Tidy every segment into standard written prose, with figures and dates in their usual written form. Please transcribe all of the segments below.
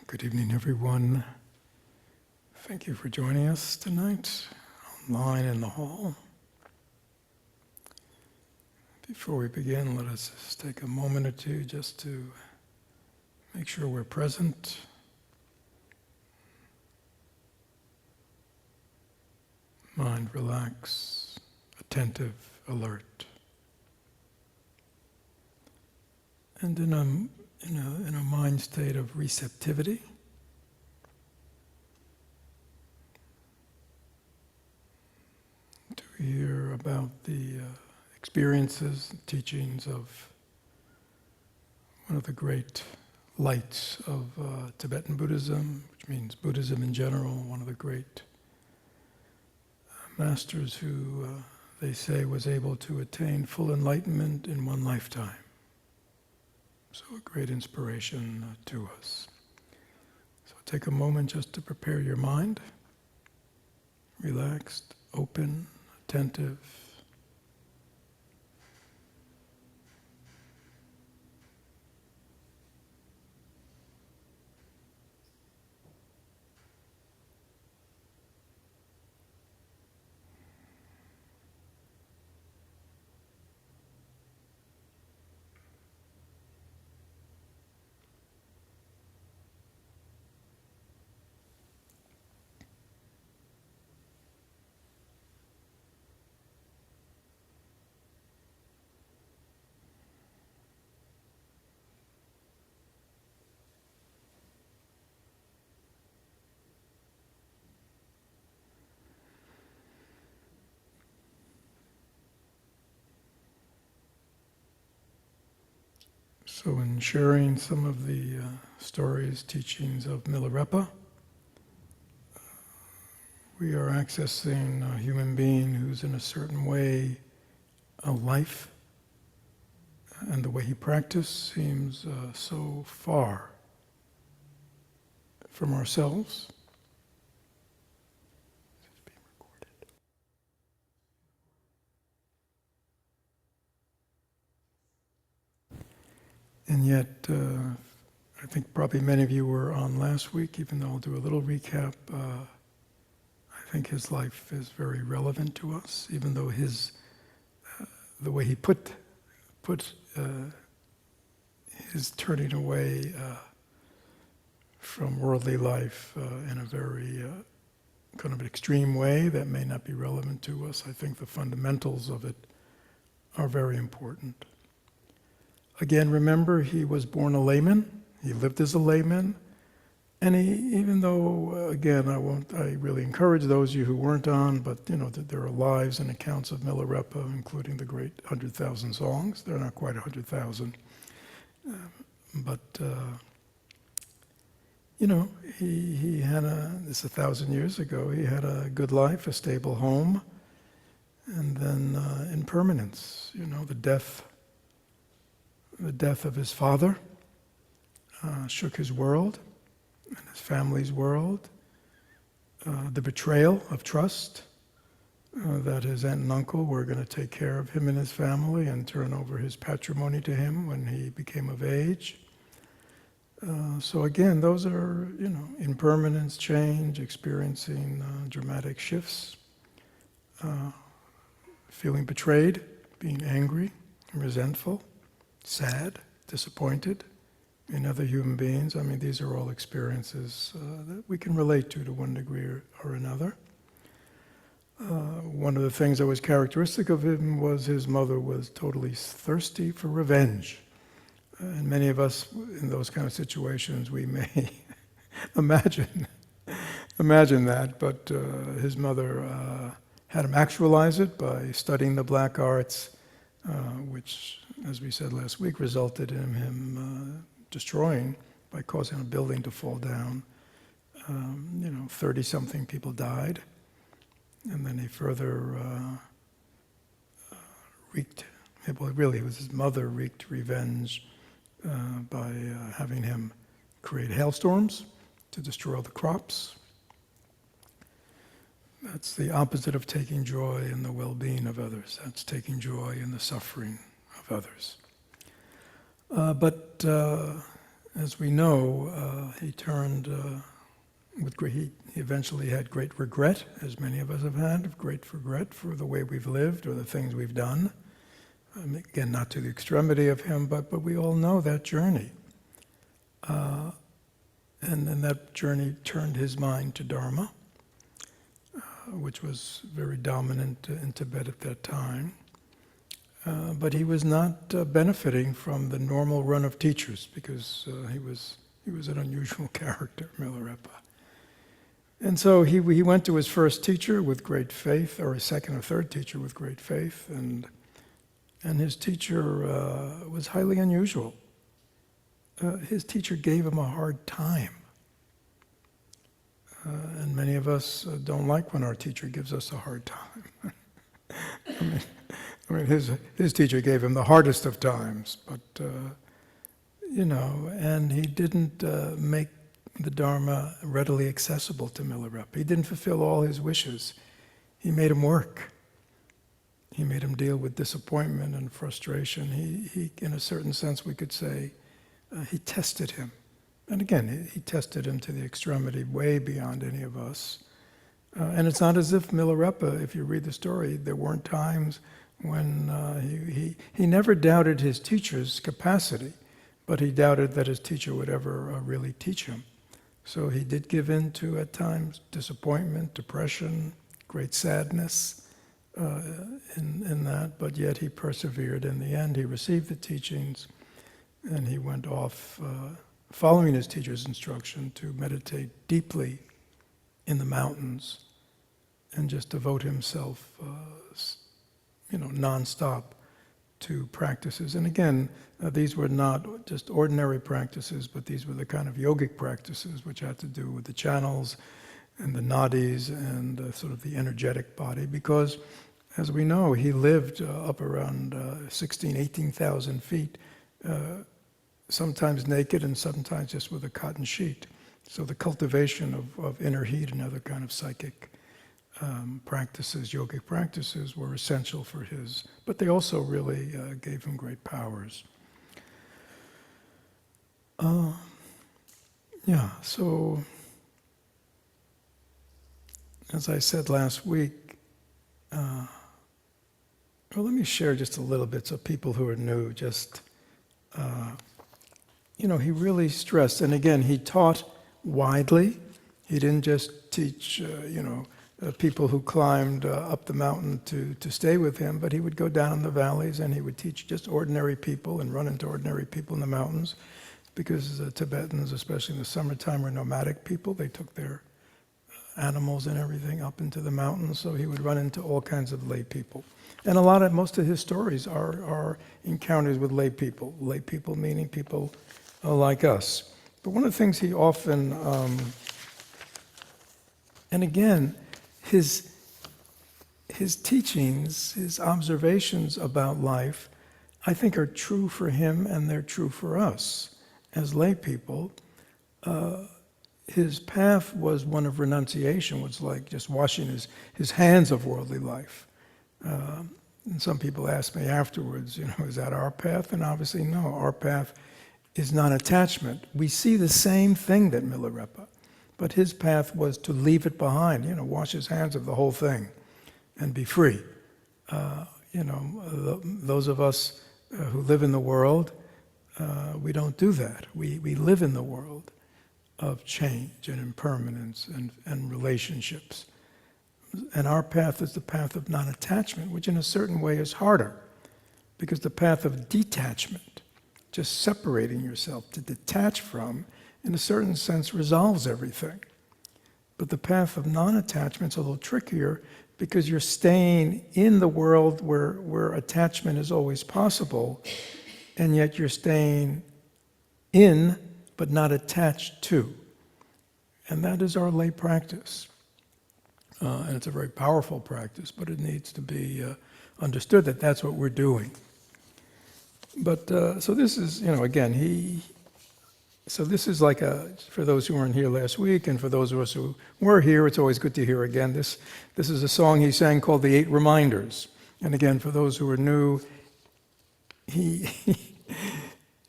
Good evening, everyone. Thank you for joining us tonight, online in the hall. Before we begin, let us just take a moment or two just to make sure we're present. Mind relaxed, attentive, alert. And in a mind state of receptivity, to hear about the experiences and teachings of one of the great lights of Tibetan Buddhism, which means Buddhism in general, one of the great masters who they say was able to attain full enlightenment in one lifetime. So a great inspiration to us. So take a moment just to prepare your mind, relaxed, open, attentive. So in sharing some of the stories, teachings of Milarepa, we are accessing a human being who's in a certain way a life, and the way he practiced seems so far from ourselves. And yet, I think probably many of you were on last week, even though I'll do a little recap. I think his life is very relevant to us, even though the way he put his turning away from worldly life in a very kind of extreme way that may not be relevant to us. I think the fundamentals of it are very important. Again, remember, he was born a layman. He lived as a layman. And even though, again, I really encourage those of you who weren't on, but there are lives and accounts of Milarepa, including the great 100,000 songs. They're not quite 100,000. But he had this 1,000 years ago, he had a good life, a stable home, and then impermanence, the death of his father shook his world and his family's world. The betrayal of trust, that his aunt and uncle were going to take care of him and his family and turn over his patrimony to him when he became of age. So again, those are, impermanence, change, experiencing dramatic shifts, feeling betrayed, being angry, resentful, sad, disappointed in other human beings. I mean, these are all experiences that we can relate to one degree or another. One of the things that was characteristic of him was his mother was totally thirsty for revenge. And many of us in those kind of situations, we may imagine that, but his mother had him actualize it by studying the black arts, which, as we said last week, resulted in him destroying by causing a building to fall down. 30-something people died. And then he further wreaked, well, really it was his mother wreaked revenge by having him create hailstorms to destroy the crops. That's the opposite of taking joy in the well-being of others. That's taking joy in the suffering of others. as we know, he turned he eventually had great regret, as many of us have had, great regret for the way we've lived or the things we've done. Again, not to the extremity of him, but we all know that journey. And that journey turned his mind to Dharma, which was very dominant in Tibet at that time. But he was not benefiting from the normal run of teachers, because he was an unusual character, Milarepa. And so he went to his first teacher with great faith, or his second or third teacher with great faith, and his teacher was highly unusual. His teacher gave him a hard time. And many of us don't like when our teacher gives us a hard time. I mean, his teacher gave him the hardest of times, but, and he didn't make the Dharma readily accessible to Milarepa. He didn't fulfill all his wishes. He made him work. He made him deal with disappointment and frustration. He in a certain sense, we could say, he tested him. And again, he tested him to the extremity, way beyond any of us. And it's not as if Milarepa, if you read the story, there weren't times when he never doubted his teacher's capacity, but he doubted that his teacher would ever really teach him. So he did give in to, at times, disappointment, depression, great sadness in that, but yet he persevered. In the end, he received the teachings, and he went off, following his teacher's instruction, to meditate deeply in the mountains and just devote himself, nonstop to practices. And again, these were not just ordinary practices, but these were the kind of yogic practices which had to do with the channels and the nadis and sort of the energetic body, because, as we know, he lived up around 18,000 feet, sometimes naked and sometimes just with a cotton sheet. So the cultivation of inner heat and other kind of psychic practices, yogic practices, were essential for his, but they also really gave him great powers. So as I said last week, let me share just a little bit so people who are new just, he really stressed, and again, he taught widely. He didn't just teach, people who climbed up the mountain to stay with him, but he would go down in the valleys and he would teach just ordinary people and run into ordinary people in the mountains, because the Tibetans, especially in the summertime, were nomadic people. They took their animals and everything up into the mountains, so he would run into all kinds of lay people. And most of his stories are encounters with lay people meaning people like us. But one of the things he often, and again, his teachings, his observations about life, I think are true for him and they're true for us as lay people. His path was one of renunciation, was like just washing his hands of worldly life. And some people ask me afterwards, is that our path? And obviously no, our path is non-attachment. We see the same thing that Milarepa, but his path was to leave it behind, wash his hands of the whole thing and be free. Those of us who live in the world, we don't do that. We live in the world of change and impermanence and relationships. And our path is the path of non-attachment, which in a certain way is harder, because the path of detachment, just separating yourself to detach from, in a certain sense resolves everything. But the path of non-attachment is a little trickier, because you're staying in the world where attachment is always possible, and yet you're staying in but not attached to. And that is our lay practice. And it's a very powerful practice, but it needs to be understood that that's what we're doing. But so this is, again, so this is like for those who weren't here last week, and for those of us who were here, it's always good to hear again. This is a song he sang called The 8 Reminders. And again, for those who are new, he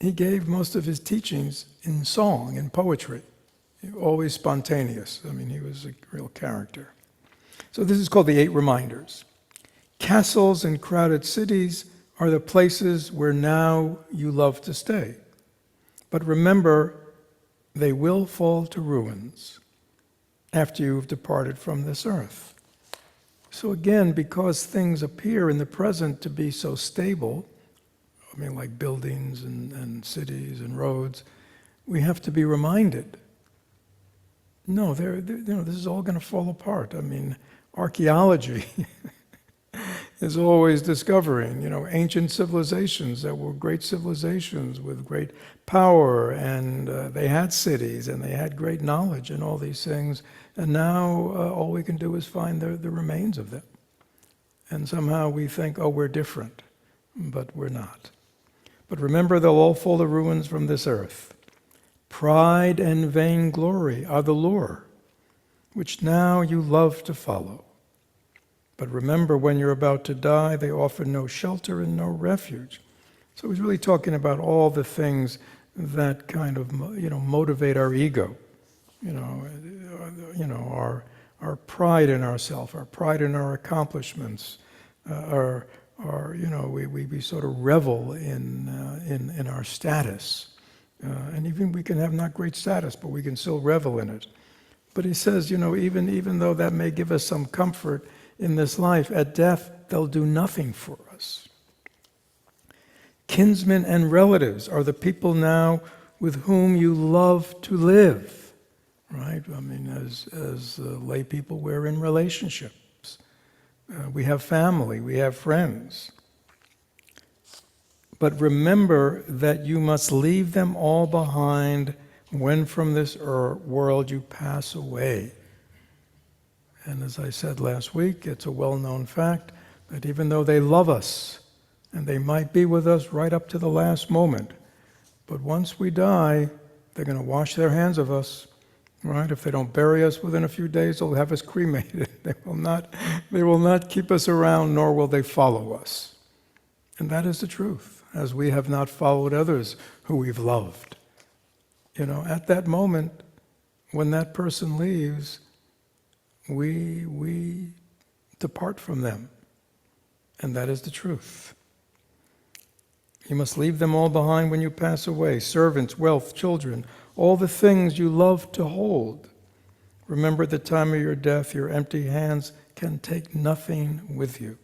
he gave most of his teachings in song, in poetry, always spontaneous. I mean, he was a real character. So this is called the 8 reminders. Castles and crowded cities are the places where now you love to stay. But remember, they will fall to ruins after you've departed from this earth. So again, because things appear in the present to be so stable, I mean, like buildings and cities and roads, we have to be reminded, no, this is all going to fall apart. I mean, archaeology is always discovering, ancient civilizations that were great civilizations with great power, and they had cities and they had great knowledge and all these things, and now all we can do is find the remains of them. And somehow we think, oh, we're different, but we're not. But remember, they'll all fall to ruins from this earth. Pride and vainglory are the lure, which now you love to follow. But remember, when you're about to die, they offer no shelter and no refuge. So he's really talking about all the things that kind of, motivate our ego. Our pride in ourselves, our pride in our accomplishments, we sort of revel in our status. And even we can have not great status, but we can still revel in it. But he says, even though that may give us some comfort in this life, at death, they'll do nothing for us. Kinsmen and relatives are the people now with whom you love to live, right? I mean, as lay people, we're in relationships. We have family, we have friends. But remember that you must leave them all behind when from this world you pass away. And as I said last week, it's a well-known fact that even though they love us, and they might be with us right up to the last moment, but once we die, they're going to wash their hands of us, right? If they don't bury us within a few days, they'll have us cremated. They will not keep us around, nor will they follow us. And that is the truth, as we have not followed others who we've loved. At that moment, when that person leaves, we depart from them. And that is the truth. You must leave them all behind when you pass away. Servants, wealth, children, all the things you love to hold. Remember at the time of your death, your empty hands can take nothing with you.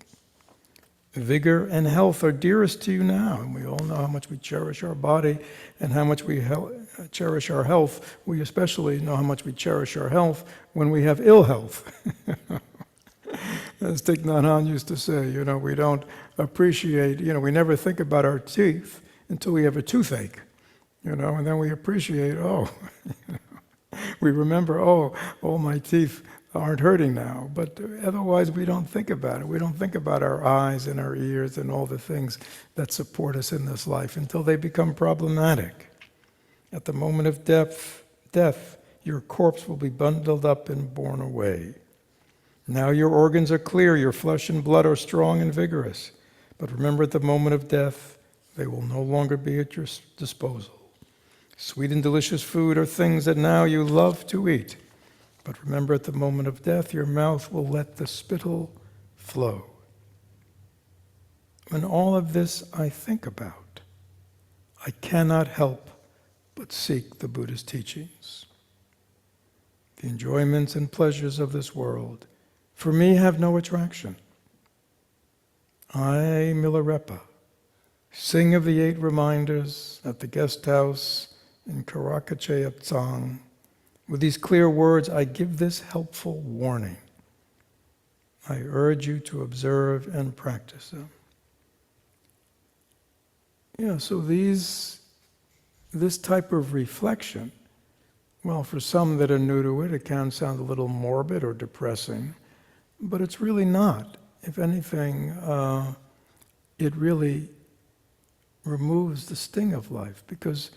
Vigor and health are dearest to you now, and we all know how much we cherish our body and how much we cherish our health. We especially know how much we cherish our health when we have ill health. As Thich Nhat Hanh used to say, we don't appreciate, we never think about our teeth until we have a toothache, and then we appreciate, we remember, all my teeth aren't hurting now, but otherwise we don't think about it. We don't think about our eyes and our ears and all the things that support us in this life until they become problematic. At the moment of death, your corpse will be bundled up and borne away. Now your organs are clear, your flesh and blood are strong and vigorous, but remember at the moment of death, they will no longer be at your disposal. Sweet and delicious food are things that now you love to eat. But remember, at the moment of death, your mouth will let the spittle flow. When all of this I think about, I cannot help but seek the Buddha's teachings. The enjoyments and pleasures of this world, for me, have no attraction. I, Milarepa, sing of the 8 reminders at the guest house in Karakachayaptsang. With these clear words, I give this helpful warning. I urge you to observe and practice them. So this type of reflection, well, for some that are new to it, it can sound a little morbid or depressing, but it's really not. If anything, it really removes the sting of life, because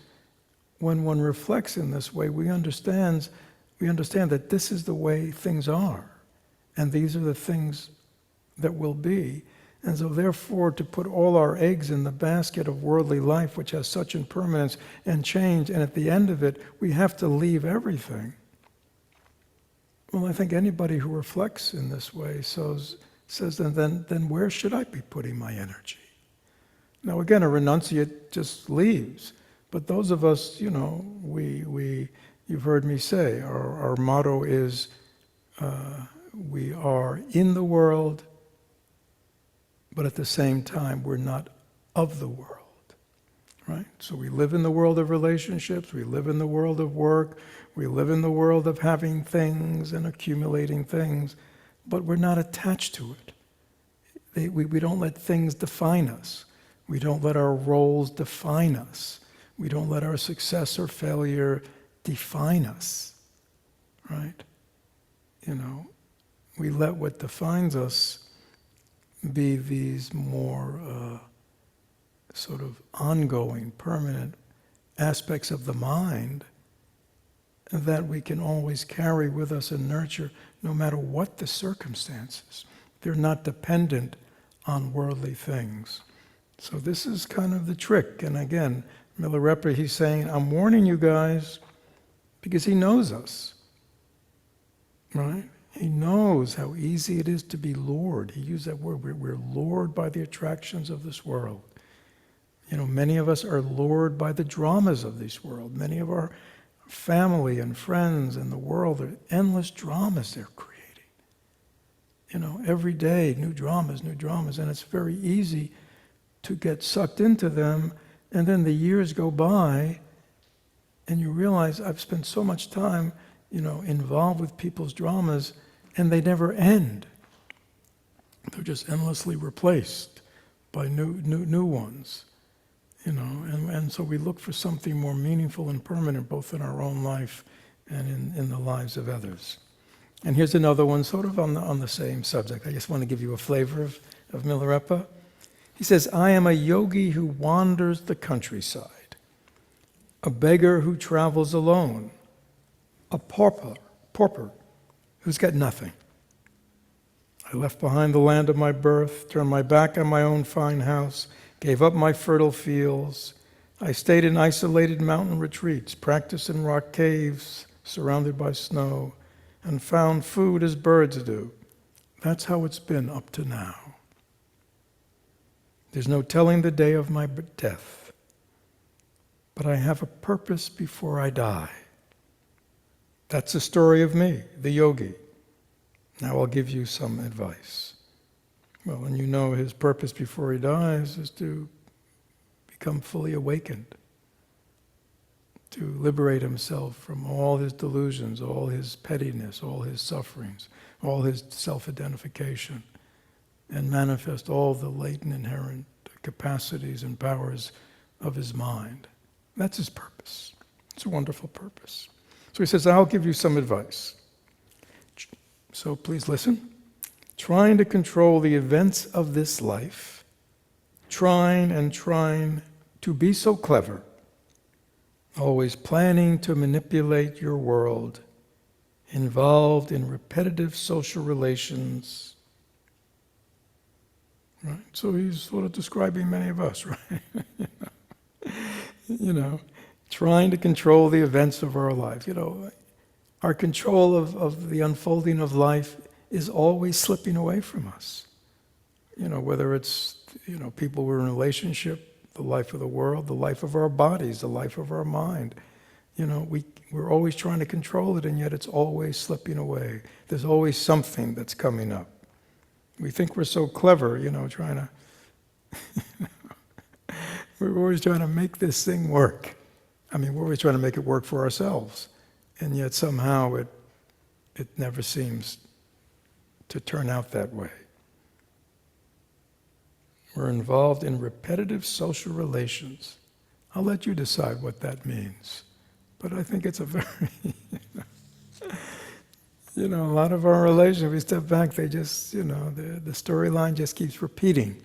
when one reflects in this way, we understand that this is the way things are, and these are the things that will be, And so therefore, to put all our eggs in the basket of worldly life, which has such impermanence and change, and at the end of it, we have to leave everything. Well, I think anybody who reflects in this way says then where should I be putting my energy? Now again, a renunciate just leaves. But those of us, you've heard me say, our motto is, we are in the world, but at the same time, we're not of the world, right? So we live in the world of relationships, we live in the world of work, we live in the world of having things and accumulating things, but we're not attached to it. We don't let things define us. We don't let our roles define us. We don't let our success or failure define us, right? We let what defines us be these more sort of ongoing, permanent aspects of the mind that we can always carry with us and nurture no matter what the circumstances. They're not dependent on worldly things. So this is kind of the trick. And again, Milarepa, he's saying, I'm warning you guys because he knows us, right? He knows how easy it is to be lured. He used that word. We're lured by the attractions of this world. Many of us are lured by the dramas of this world. Many of our family and friends in the world are endless dramas they're creating. Every day, new dramas, and it's very easy to get sucked into them, and then the years go by, and you realize I've spent so much time, involved with people's dramas, and they never end. They're just endlessly replaced by new ones, and so we look for something more meaningful and permanent, both in our own life and in the lives of others. And here's another one, sort of on the same subject. I just want to give you a flavor of Milarepa. He says, I am a yogi who wanders the countryside, a beggar who travels alone, a pauper who's got nothing. I left behind the land of my birth, turned my back on my own fine house, gave up my fertile fields. I stayed in isolated mountain retreats, practiced in rock caves, surrounded by snow, and found food as birds do. That's how it's been up to now. There's no telling the day of my death, but I have a purpose before I die. That's the story of me, the yogi. Now I'll give you some advice. Well, and his purpose before he dies is to become fully awakened, to liberate himself from all his delusions, all his pettiness, all his sufferings, all his self-identification, and manifest all the latent inherent capacities and powers of his mind. That's his purpose. It's a wonderful purpose. So he says, I'll give you some advice. So please listen. Trying to control the events of this life, trying to be so clever, always planning to manipulate your world, involved in repetitive social relations. Right? So he's sort of describing many of us, right? Trying to control the events of our life. Our control of the unfolding of life is always slipping away from us. Whether it's, people we're in a relationship, the life of the world, the life of our bodies, the life of our mind. We're always trying to control it, and yet it's always slipping away. There's always something that's coming up. We think we're so clever, trying to... We're always trying to make this thing work. We're always trying to make it work for ourselves. And yet somehow it never seems to turn out that way. We're involved in repetitive social relations. I'll let you decide what that means. But I think it's a very... a lot of our relations, if we step back, they just, the storyline just keeps repeating,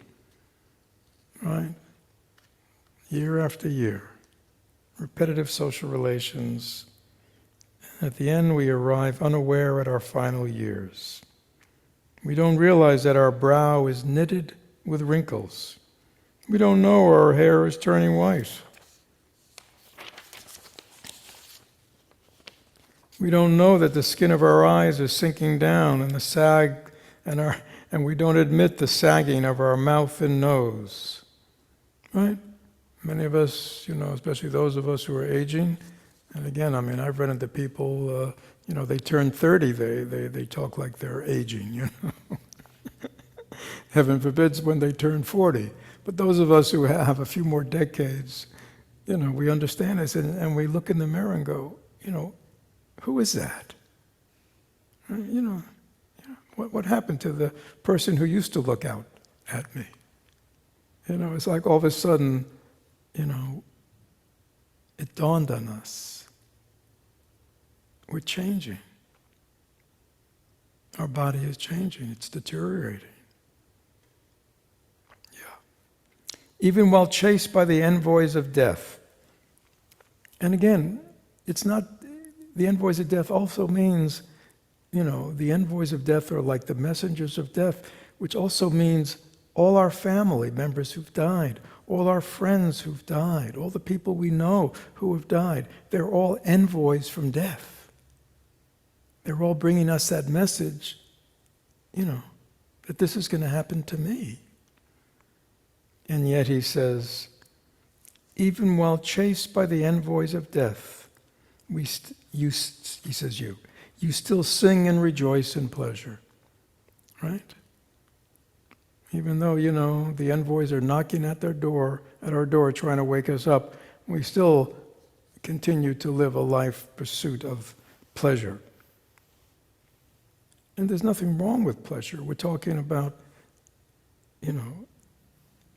right? Year after year. Repetitive social relations. At the end, we arrive unaware at our final years. We don't realize that our brow is knitted with wrinkles. We don't know our hair is turning white. We don't know that the skin of our eyes is sinking down and the sag and we don't admit the sagging of our mouth and nose. Right? Many of us, especially those of us who are aging, and again, I've run into people, they turn 30, they talk like they're aging, Heaven forbids when they turn 40. But those of us who have a few more decades, we understand this and we look in the mirror and go, who is that? What happened to the person who used to look out at me? It's like all of a sudden, it dawned on us. We're changing. Our body is changing. It's deteriorating. Yeah. Even while chased by the envoys of death. And again, it's not, the envoys of death also means, the envoys of death are like the messengers of death, which also means all our family members who've died, all our friends who've died, all the people we know who have died, they're all envoys from death. They're all bringing us that message, that this is going to happen to me. And yet he says, even while chased by the envoys of death, he says you still sing and rejoice in pleasure, right? Even though, the envoys are knocking at our door, trying to wake us up, we still continue to live a life pursuit of pleasure. And there's nothing wrong with pleasure. We're talking about,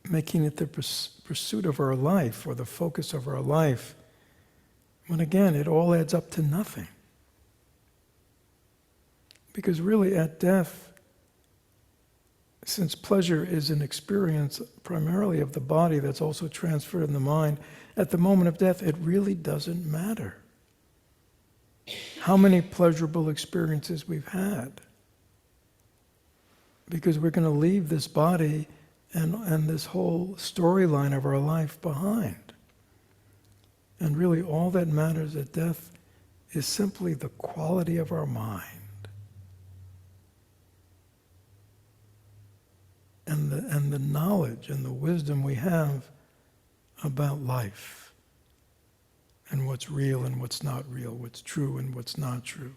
making it the pursuit of our life or the focus of our life, when again, it all adds up to nothing. Because really at death, since pleasure is an experience primarily of the body that's also transferred in the mind, at the moment of death, it really doesn't matter how many pleasurable experiences we've had. Because we're going to leave this body and this whole storyline of our life behind. And really all that matters at death is simply the quality of our mind. And the knowledge and the wisdom we have about life and what's real and what's not real, what's true and what's not true.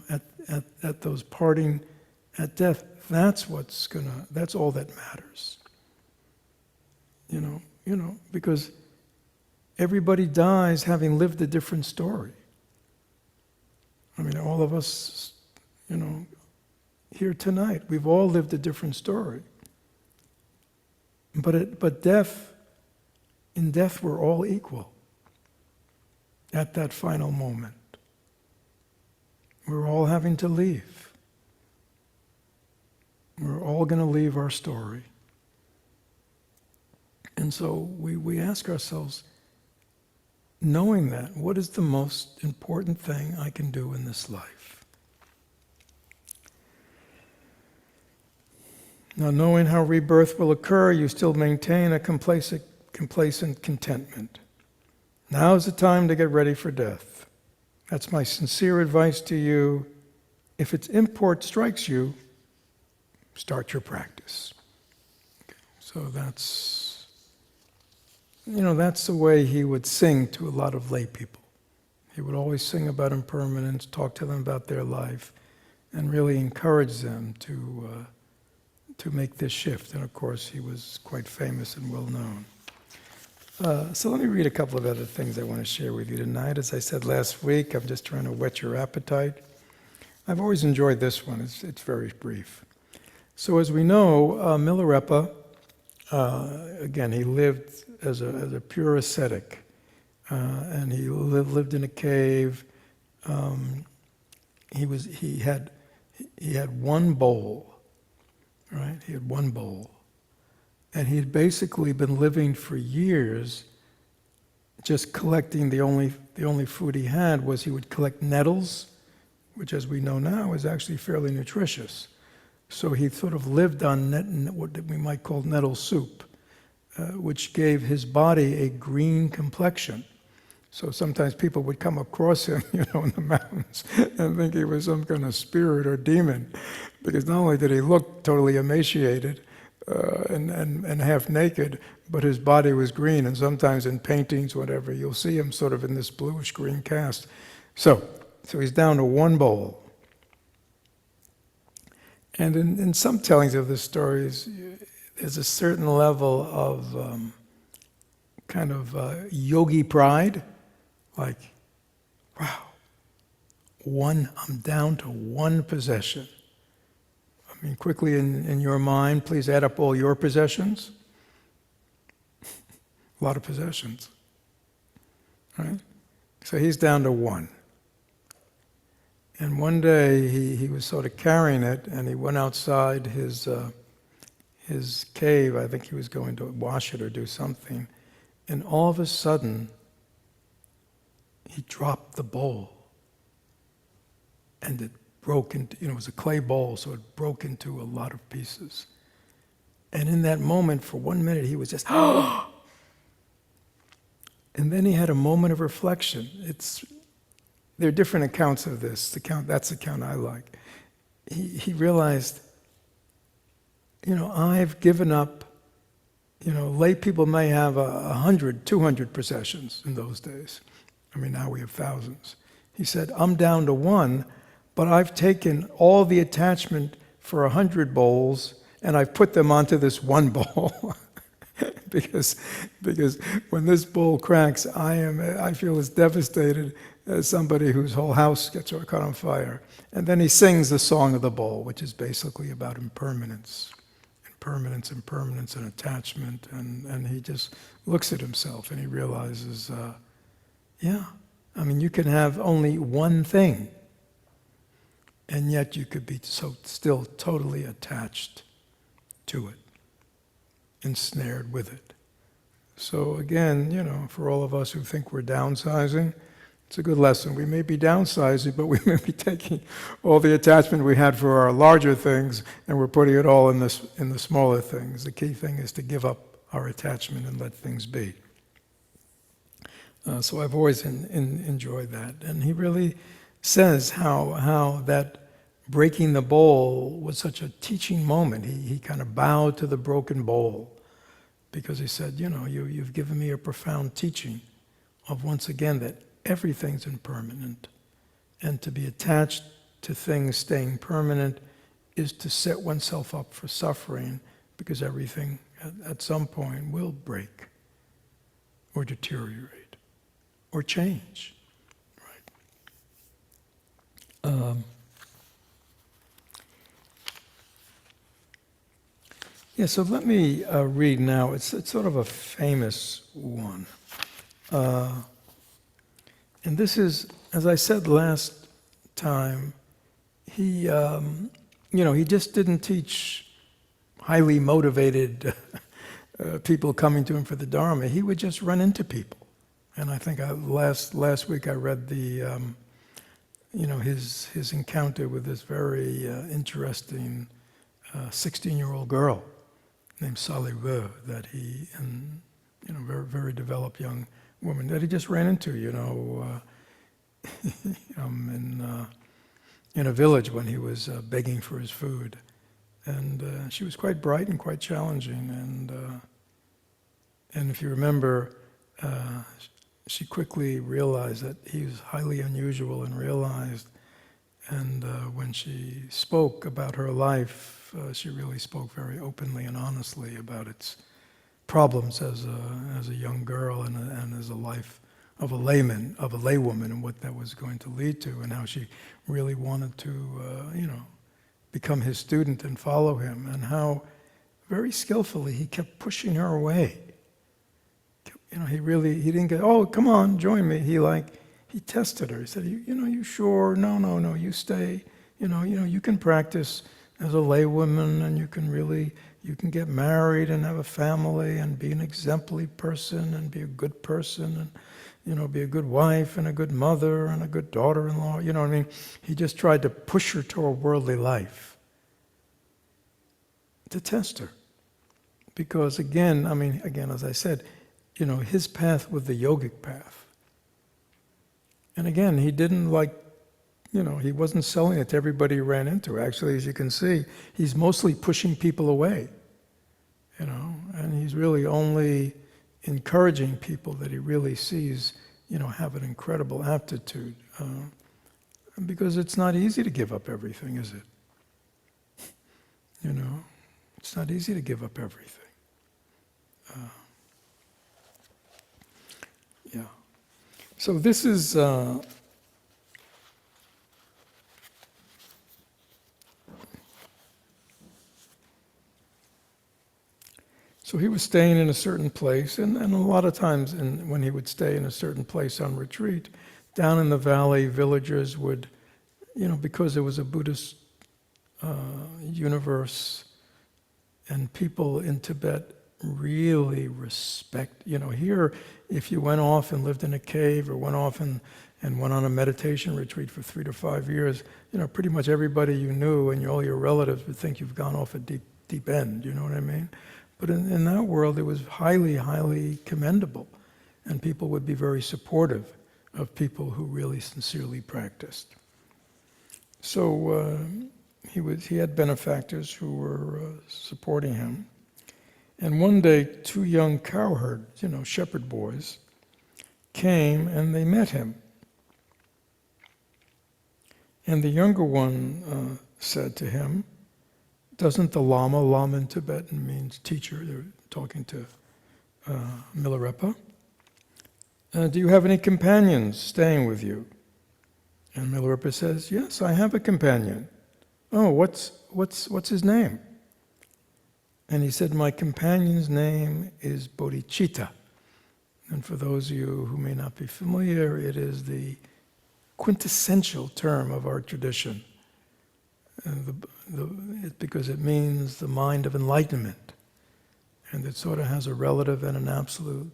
At those parting, at death, that's all that matters. Because everybody dies having lived a different story. All of us, here tonight, we've all lived a different story. But in death, we're all equal at that final moment. We're all having to leave. We're all going to leave our story. And so we ask ourselves, knowing that, what is the most important thing I can do in this life? Now, knowing how rebirth will occur, you still maintain a complacent contentment. Now is the time to get ready for death. That's my sincere advice to you. If its import strikes you, start your practice. Okay, so that's the way he would sing to a lot of lay people. He would always sing about impermanence, talk to them about their life, and really encourage them to make this shift. And of course, he was quite famous and well known. So let me read a couple of other things I want to share with you tonight. As I said last week, I'm just trying to whet your appetite. I've always enjoyed this one. It's very brief. So as we know, Milarepa, again, he lived as a pure ascetic, and he lived in a cave. He had one bowl. Right? He had one bowl. And he had basically been living for years just collecting the only food he had was he would collect nettles, which as we know now is actually fairly nutritious. So he sort of lived on what we might call nettle soup, which gave his body a green complexion. So sometimes people would come across him, in the mountains and think he was some kind of spirit or demon, because not only did he look totally emaciated and half naked, but his body was green. And sometimes in paintings, whatever, you'll see him sort of in this bluish green cast. So he's down to one bowl. And in some tellings of the stories, there's a certain level of yogi pride, like, wow, I'm down to one possession. I mean, quickly in your mind, please add up all your possessions. A lot of possessions, right? So he's down to one. And one day he was sort of carrying it, and he went outside his cave. I think he was going to wash it or do something. And all of a sudden, he dropped the bowl. And it broke into, it was a clay bowl, so it broke into a lot of pieces. And in that moment, for 1 minute, he was just, oh! And then he had a moment of reflection. There are different accounts of this. That's the account I like. He realized, I've given up, lay people may have 100, 200 possessions in those days. I mean, now we have thousands. He said, I'm down to one, but I've taken all the attachment for 100 bowls and I've put them onto this one bowl. because when this bowl cracks, I feel as devastated as somebody whose whole house gets caught on fire. And then he sings the Song of the Bowl, which is basically about impermanence. Impermanence and attachment. And he just looks at himself and he realizes, you can have only one thing, and yet you could be still totally attached to it, ensnared with it. So again, for all of us who think we're downsizing, it's a good lesson. We may be downsizing, but we may be taking all the attachment we had for our larger things, and we're putting it all in the smaller things. The key thing is to give up our attachment and let things be. So I've always enjoyed that. And he really says how that breaking the bowl was such a teaching moment. He kind of bowed to the broken bowl because he said, you've given me a profound teaching of, once again, that everything's impermanent. And to be attached to things staying permanent is to set oneself up for suffering, because everything at some point will break or deteriorate or change. Right? So let me read now. It's sort of a famous one. And this is, as I said last time, he just didn't teach highly motivated people coming to him for the Dharma. He would just run into people. And I think last week I read the, his encounter with this very interesting 16-year-old girl named Saliwe that he, and very, very developed young woman that he just ran into, in a village when he was begging for his food. And she was quite bright and quite challenging. And if you remember, she quickly realized that he was highly unusual and realized. And when she spoke about her life, she really spoke very openly and honestly about its problems as a young girl and as a life of a laywoman, and what that was going to lead to, and how she really wanted to, become his student and follow him, and how very skillfully he kept pushing her away. He didn't get, oh, come on, join me. He tested her. He said, you sure? No, you stay. You can practice as a laywoman, and you can get married and have a family and be an exemplary person and be a good person and, be a good wife and a good mother and a good daughter-in-law. He just tried to push her to a worldly life. to test her. Because again, as I said, his path was the yogic path. And again, he didn't he wasn't selling it to everybody he ran into. Actually, as you can see, he's mostly pushing people away, and he's really only encouraging people that he really sees, have an incredible aptitude. Because it's not easy to give up everything, is it? It's not easy to give up everything. Yeah. So this is... So he was staying in a certain place, and a lot of times when he would stay in a certain place on retreat, down in the valley, villagers would, because it was a Buddhist universe, and people in Tibet really respect, here, if you went off and lived in a cave or went off and went on a meditation retreat for 3 to 5 years, pretty much everybody you knew and all your relatives would think you've gone off a deep end, you know what I mean? But in that world, it was highly, highly commendable, and people would be very supportive of people who really sincerely practiced. So he had benefactors who were supporting him. And one day, 2 young cowherds, shepherd boys, came and they met him. And the younger one said to him, doesn't the lama in Tibetan means teacher? They're talking to Milarepa. Do you have any companions staying with you? And Milarepa says, yes, I have a companion. Oh, what's his name? And he said, my companion's name is Bodhicitta. And for those of you who may not be familiar, it is the quintessential term of our tradition. Because it means the mind of enlightenment. And it sort of has a relative and an absolute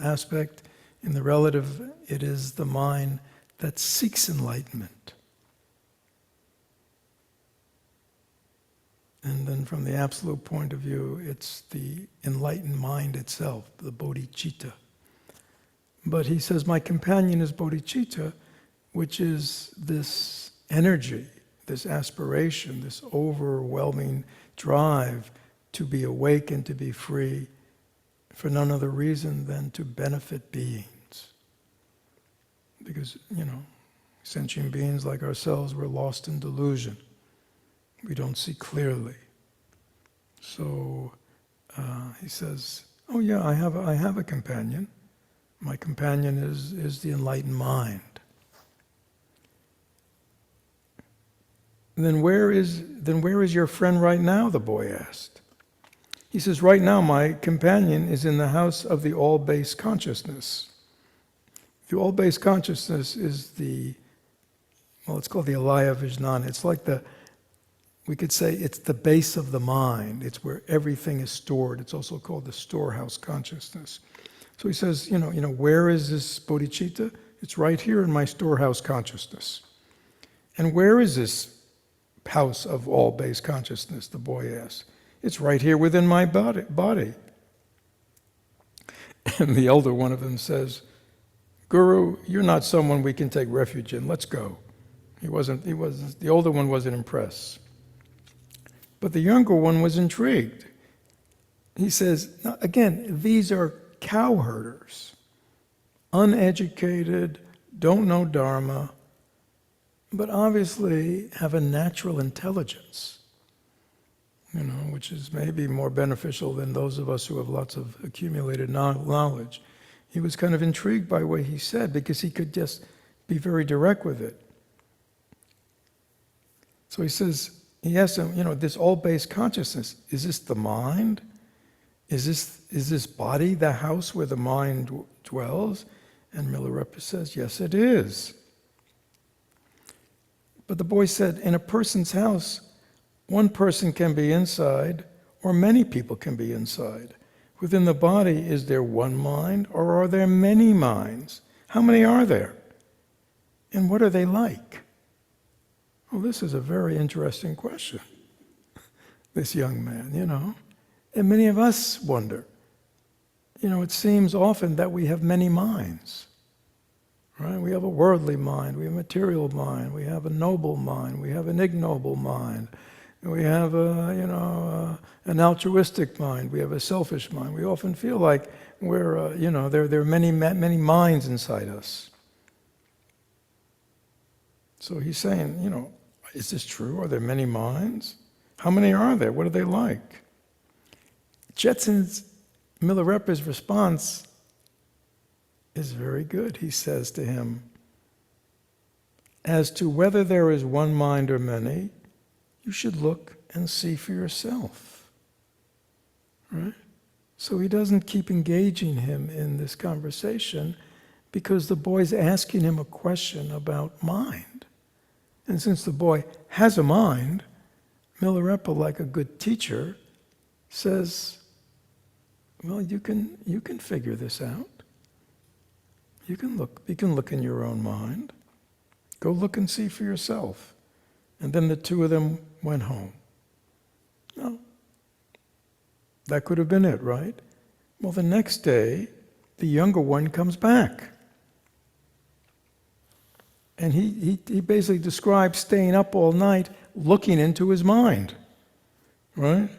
aspect. In the relative, it is the mind that seeks enlightenment. And then from the absolute point of view, it's the enlightened mind itself, the bodhicitta. But he says, my companion is bodhicitta, which is this energy, this aspiration, this overwhelming drive to be awake and to be free for none other reason than to benefit beings. Because, sentient beings like ourselves, we're lost in delusion. We don't see clearly. So he says, oh yeah, I have a companion. My companion is the enlightened mind. Then where is your friend right now? The boy asked. He says, right now my companion is in the house of the all-base consciousness. The all-base consciousness is it's called the Alaya Vijnana. It's like we could say it's the base of the mind. It's where everything is stored. It's also called the storehouse consciousness. So he says, where is this bodhicitta? It's right here in my storehouse consciousness. And where is this house of all base consciousness, the boy asks. It's right here within my body. And the elder one of them says, Guru, you're not someone we can take refuge in. Let's go. The older one wasn't impressed. But the younger one was intrigued. He says, now, again, these are cowherders, uneducated, don't know Dharma, but obviously have a natural intelligence, which is maybe more beneficial than those of us who have lots of accumulated knowledge. He was kind of intrigued by what he said because he could just be very direct with it. So he asked him, this all-base consciousness, is this the mind? Is this body the house where the mind dwells? And Milarepa says, yes, it is. But the boy said, in a person's house, one person can be inside, or many people can be inside. Within the body, is there one mind, or are there many minds? How many are there? And what are they like? Well, this is a very interesting question. this young man, And many of us wonder. It seems often that we have many minds. Right? We have a worldly mind, we have a material mind, we have a noble mind, we have an ignoble mind, we have an altruistic mind, we have a selfish mind. We often feel like we're, there are many minds inside us. So he's saying, is this true? Are there many minds? How many are there? What are they like? Milarepa's response is very good. He says to him, as to whether there is one mind or many, you should look and see for yourself. Right? So he doesn't keep engaging him in this conversation because the boy's asking him a question about mind. And since the boy has a mind, Milarepa, like a good teacher, says, well, you can figure this out. You can look in your own mind. Go look and see for yourself. And then the two of them went home. No. That could have been it, right? Well, the next day, the younger one comes back. And he basically describes staying up all night looking into his mind. Right?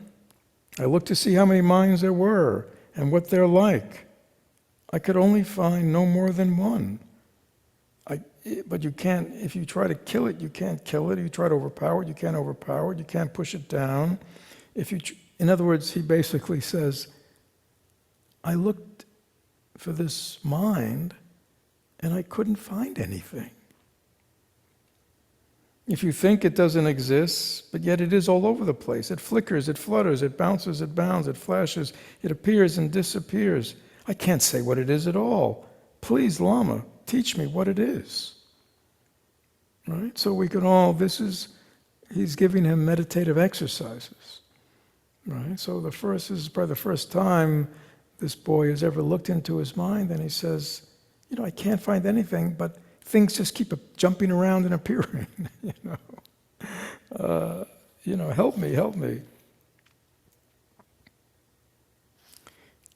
I looked to see how many minds there were and what they're like. I could only find no more than one. But you can't, if you try to kill it, you can't kill it. If you try to overpower it, you can't overpower it. You can't push it down. In other words, he basically says, I looked for this mind and I couldn't find anything. If you think it doesn't exist, but yet it is all over the place. It flickers, it flutters, it bounces, it bounds, it flashes, it appears and disappears. I can't say what it is at all. Please, Lama, teach me what it is. Right? So we can all, he's giving him meditative exercises. Right? So this is probably the first time this boy has ever looked into his mind, and he says, I can't find anything, but things just keep jumping around and appearing. Help me.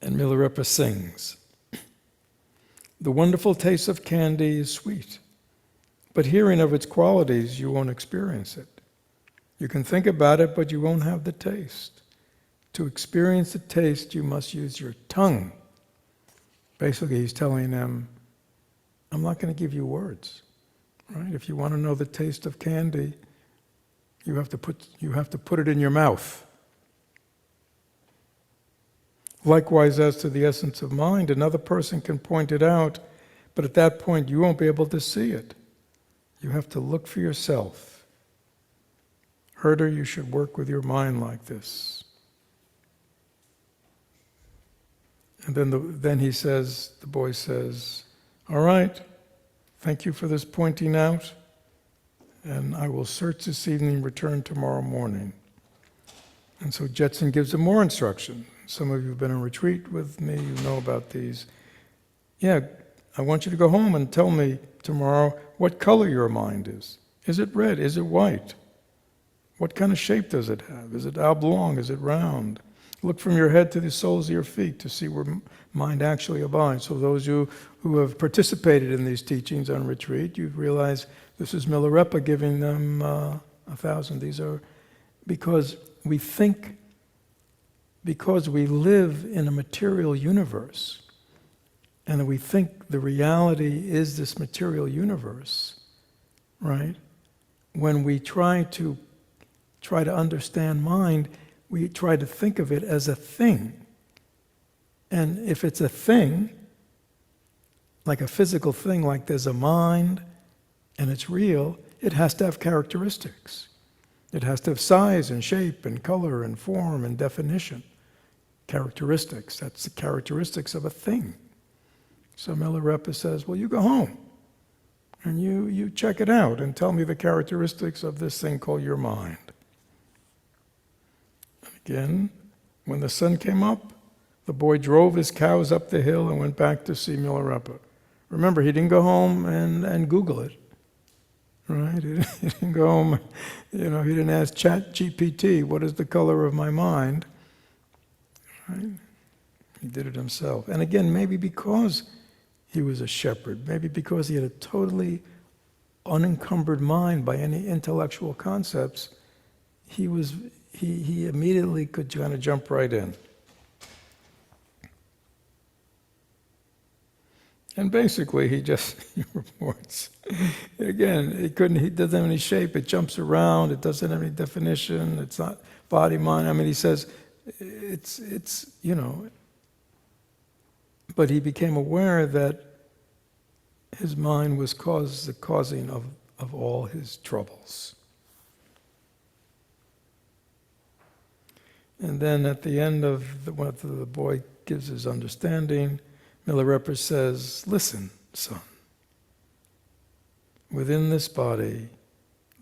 And Milarepa sings, the wonderful taste of candy is sweet, but hearing of its qualities, you won't experience it. You can think about it, but you won't have the taste. To experience the taste, you must use your tongue. Basically, he's telling them, I'm not going to give you words. Right? If you want to know the taste of candy, you have to put it in your mouth. Likewise, as to the essence of mind, another person can point it out, but at that point you won't be able to see it. You have to look for yourself. Herder, you should work with your mind like this. And then the boy says, all right, thank you for this pointing out, and I will search this evening and return tomorrow morning. And so Jetson gives him more instruction. Some of you have been on retreat with me, you know about these. Yeah, I want you to go home and tell me tomorrow what color your mind is. Is it red? Is it white? What kind of shape does it have? Is it oblong? Is it round? Look from your head to the soles of your feet to see where mind actually abides. So those of you who have participated in these teachings on retreat, you realize this is Milarepa giving them 1,000. These are because we think, because we live in a material universe, and we think the reality is this material universe, right? When we try to understand mind, we try to think of it as a thing. And if it's a thing, like a physical thing, like there's a mind and it's real, it has to have characteristics. It has to have size and shape and color and form and definition. Characteristics, that's the characteristics of a thing. So Milarepa says, well, you go home and you check it out and tell me the characteristics of this thing called your mind. Again, when the sun came up, the boy drove his cows up the hill and went back to see Milarepa. Remember, he didn't go home and Google it. right? He didn't go home, he didn't ask Chat GPT, what is the color of my mind? Right? He did it himself. And again, maybe because he was a shepherd, maybe because he had a totally unencumbered mind by any intellectual concepts, he immediately could kind of jump right in. And basically, he reports. Again, he doesn't have any shape, it jumps around, it doesn't have any definition, it's not body, mind. I mean, he says, but he became aware that his mind was the causing of all his troubles. And then at the end of what the boy gives his understanding, Milarepa says, listen, son, within this body,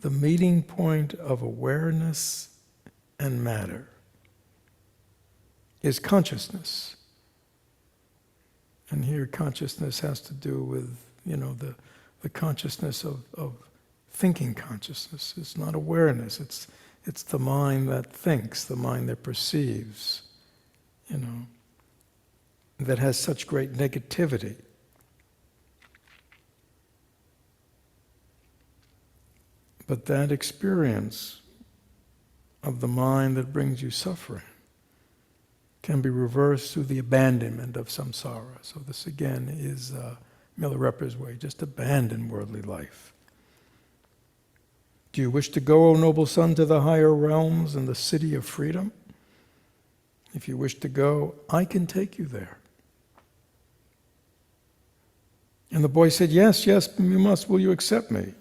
the meeting point of awareness and matter is consciousness. And here consciousness has to do with, the consciousness of thinking consciousness. It's not awareness, it's the mind that thinks, the mind that perceives, that has such great negativity. But that experience of the mind that brings you suffering can be reversed through the abandonment of samsara. So this again is Milarepa's way, just abandon worldly life. Do you wish to go, O noble son, to the higher realms and the city of freedom? If you wish to go, I can take you there. And the boy said, yes, you must. Will you accept me?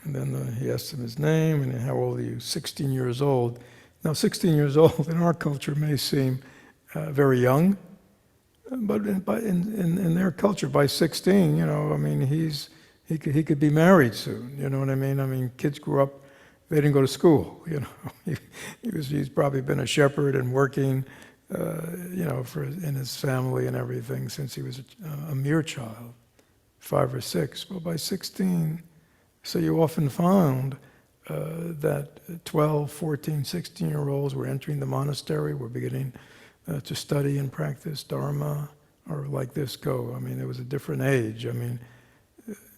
And then he asked him his name, and how old are you? 16 years old. Now, 16 years old in our culture may seem very young, but in their culture, by 16, he could be married soon. You know what I mean? I mean, kids grew up, they didn't go to school. He's probably been a shepherd and working, in his family and everything since he was a mere child, 5 or 6. But by 16, so you often found that 12, 14, 16-year-olds were entering the monastery, were beginning to study and practice Dharma, or like this go. I mean, it was a different age. I mean,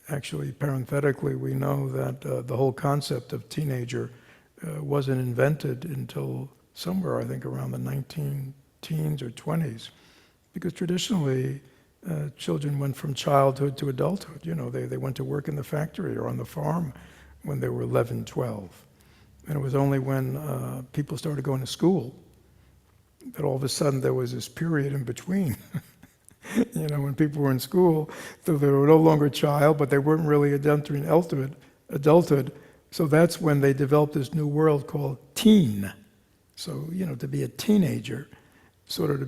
actually, parenthetically, we know that the whole concept of teenager wasn't invented until somewhere, I think, around the 19-teens or 20s. Because traditionally, children went from childhood to adulthood. They went to work in the factory or on the farm when they were 11, 12. And it was only when people started going to school that all of a sudden there was this period in between. When people were in school, so they were no longer a child, but they weren't really entering adulthood. So that's when they developed this new world called teen. So, to be a teenager, sort of to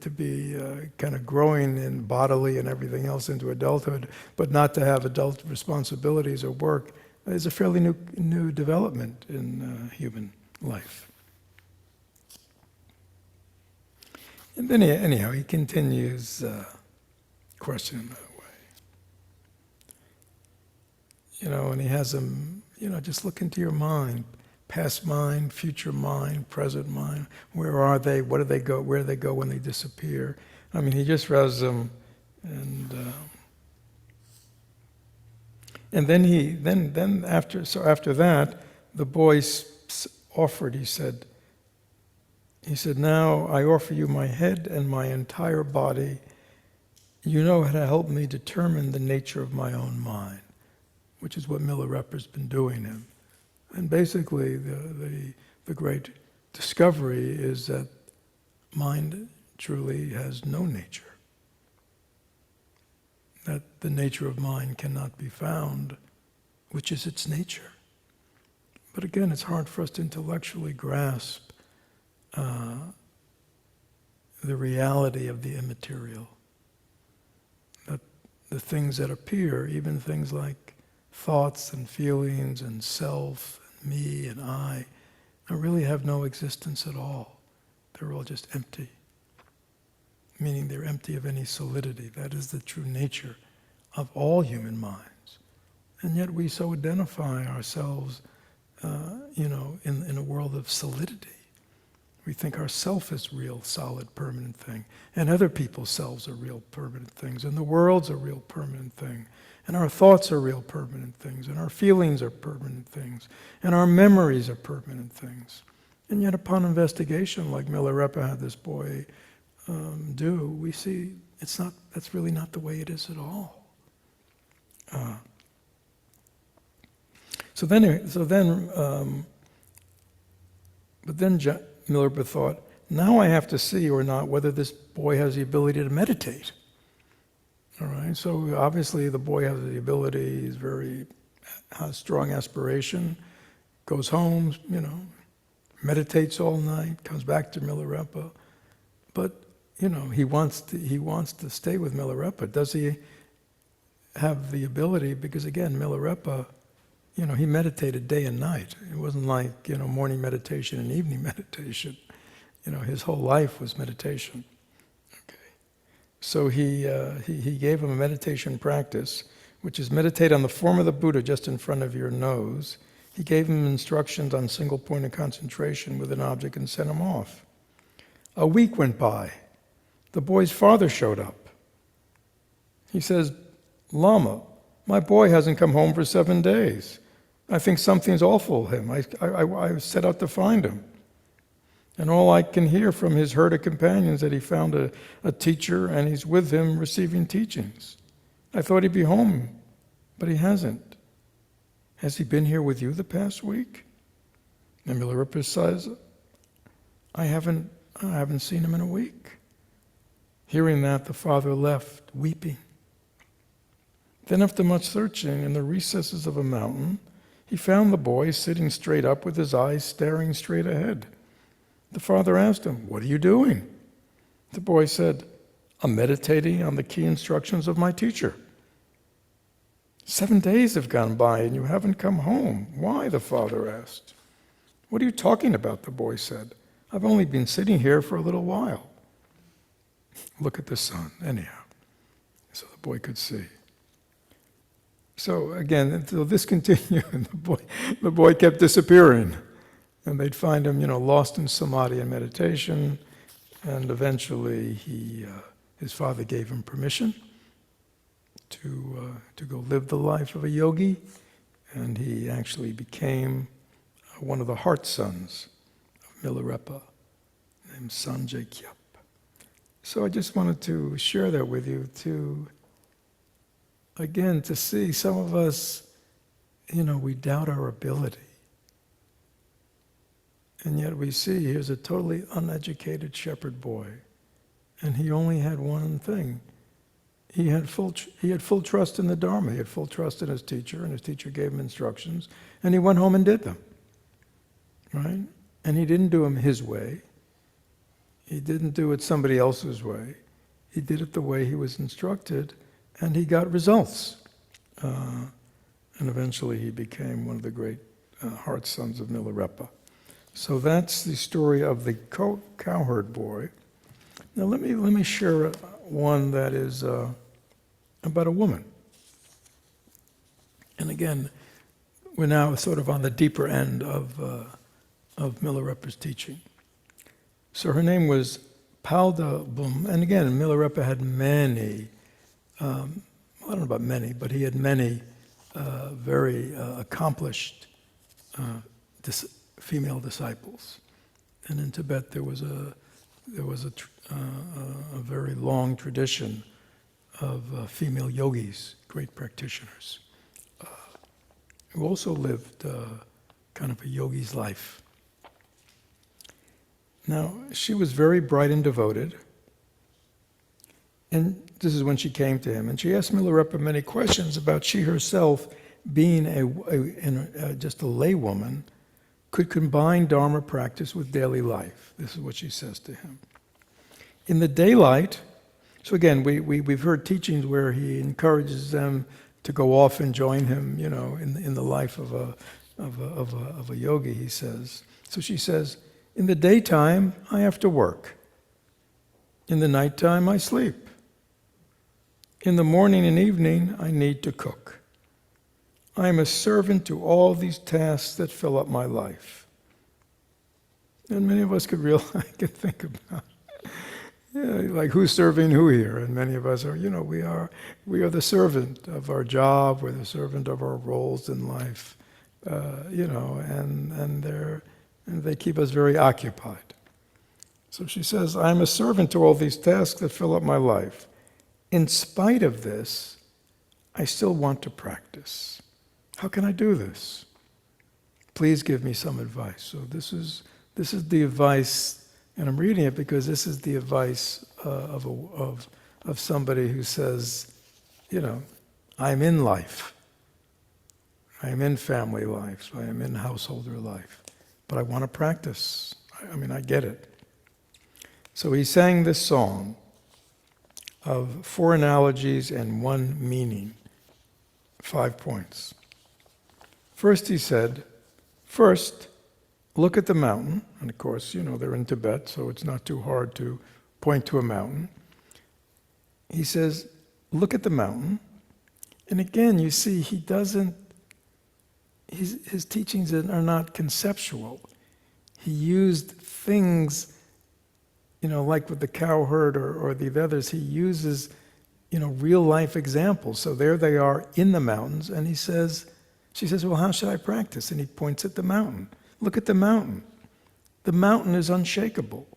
be kind of growing in bodily and everything else into adulthood, but not to have adult responsibilities or work, is a fairly new development in human life. And then anyhow, he continues questioning that way. And he has them, just look into your mind. Past mind, future mind, present mind. Where are they? What do they go? Where do they go when they disappear? I mean, he just has them, and then after that, the boy offered. He said, now I offer you my head and my entire body. You know how to help me determine the nature of my own mind, which is what Milarepa's been doing him. And basically, the great discovery is that mind truly has no nature. That the nature of mind cannot be found, which is its nature. But again, it's hard for us to intellectually grasp the reality of the immaterial. That the things that appear, even things like thoughts and feelings and self and me and I really have no existence at all. They're all just empty. Meaning they're empty of any solidity. That is the true nature of all human minds. And yet we so identify ourselves, in a world of solidity. We think our self is real, solid, permanent thing. And other people's selves are real, permanent things. And the world's a real, permanent thing. And our thoughts are real, permanent things. And our feelings are permanent things. And our memories are permanent things. And yet upon investigation, like Milarepa had this boy do, we see that's really not the way it is at all. But then Milarepa thought, now I have to see or not whether this boy has the ability to meditate. All right, so obviously the boy has the ability, has strong aspiration, goes home, meditates all night, comes back to Milarepa. But, he wants to stay with Milarepa. Does he have the ability? Because again, Milarepa, he meditated day and night. It wasn't like, morning meditation and evening meditation. His whole life was meditation. Okay. So he gave him a meditation practice, which is meditate on the form of the Buddha just in front of your nose. He gave him instructions on single point of concentration with an object and sent him off. A week went by. The boy's father showed up. He says, Lama, my boy hasn't come home for 7 days. I think something's awful with him. I set out to find him. And all I can hear from his herd of companions that he found a teacher and he's with him receiving teachings. I thought he'd be home, but he hasn't. Has he been here with you the past week? And Milarepa says, I haven't seen him in a week. Hearing that, the father left, weeping. Then after much searching in the recesses of a mountain, he found the boy sitting straight up with his eyes staring straight ahead. The father asked him, what are you doing? The boy said, I'm meditating on the key instructions of my teacher. 7 days have gone by and you haven't come home. Why? The father asked. What are you talking about? The boy said. I've only been sitting here for a little while. Look at the sun, anyhow. So the boy could see. So again, until this continued, the boy kept disappearing. And they'd find him, lost in samadhi and meditation. And eventually his father gave him permission to go live the life of a yogi. And he actually became one of the heart sons of Milarepa, named Sanjay Kyap. So I just wanted to share that with you to see some of us, we doubt our ability. And yet we see here's a totally uneducated shepherd boy. And he only had one thing. He had full trust in the Dharma. He had full trust in his teacher, and his teacher gave him instructions. And he went home and did them. Right? And he didn't do them his way. He didn't do it somebody else's way. He did it the way he was instructed. And he got results. And eventually he became one of the great heart sons of Milarepa. So that's the story of the cowherd boy. Now let me share one that is about a woman. And again, we're now sort of on the deeper end of Milarepa's teaching. So her name was Palda Bum. And again, Milarepa had many, I don't know about many, but he had many very accomplished female disciples. And in Tibet there was a very long tradition of female yogis, great practitioners, who also lived kind of a yogi's life. Now, she was very bright and devoted, and this is when she came to him, and she asked Milarepa many questions about she herself, being just a laywoman, could combine Dharma practice with daily life. This is what she says to him. In the daylight, so again, we've heard teachings where he encourages them to go off and join him, in the life of a yogi, he says. So she says, in the daytime, I have to work. In the nighttime, I sleep. In the morning and evening, I need to cook. I am a servant to all these tasks that fill up my life. And many of us could think about, like who's serving who here? And many of us are, we are the servant of our job, we're the servant of our roles in life, and they keep us very occupied. So she says, I'm a servant to all these tasks that fill up my life. In spite of this, I still want to practice. How can I do this? Please give me some advice. So this is the advice, and I'm reading it because this is the advice of somebody who says, I'm in life. I am in family life. I am in householder life. But I want to practice. I get it. So he sang this song of 4 analogies and 1 meaning, 5 points. First he said, first, look at the mountain. And of course, they're in Tibet, so it's not too hard to point to a mountain. He says, look at the mountain. And again, you see, his teachings are not conceptual. He used things, like with the cowherd or the others, he uses, real life examples. So there they are in the mountains, and she says, well, how should I practice? And he points at the mountain. Look at the mountain. The mountain is unshakable.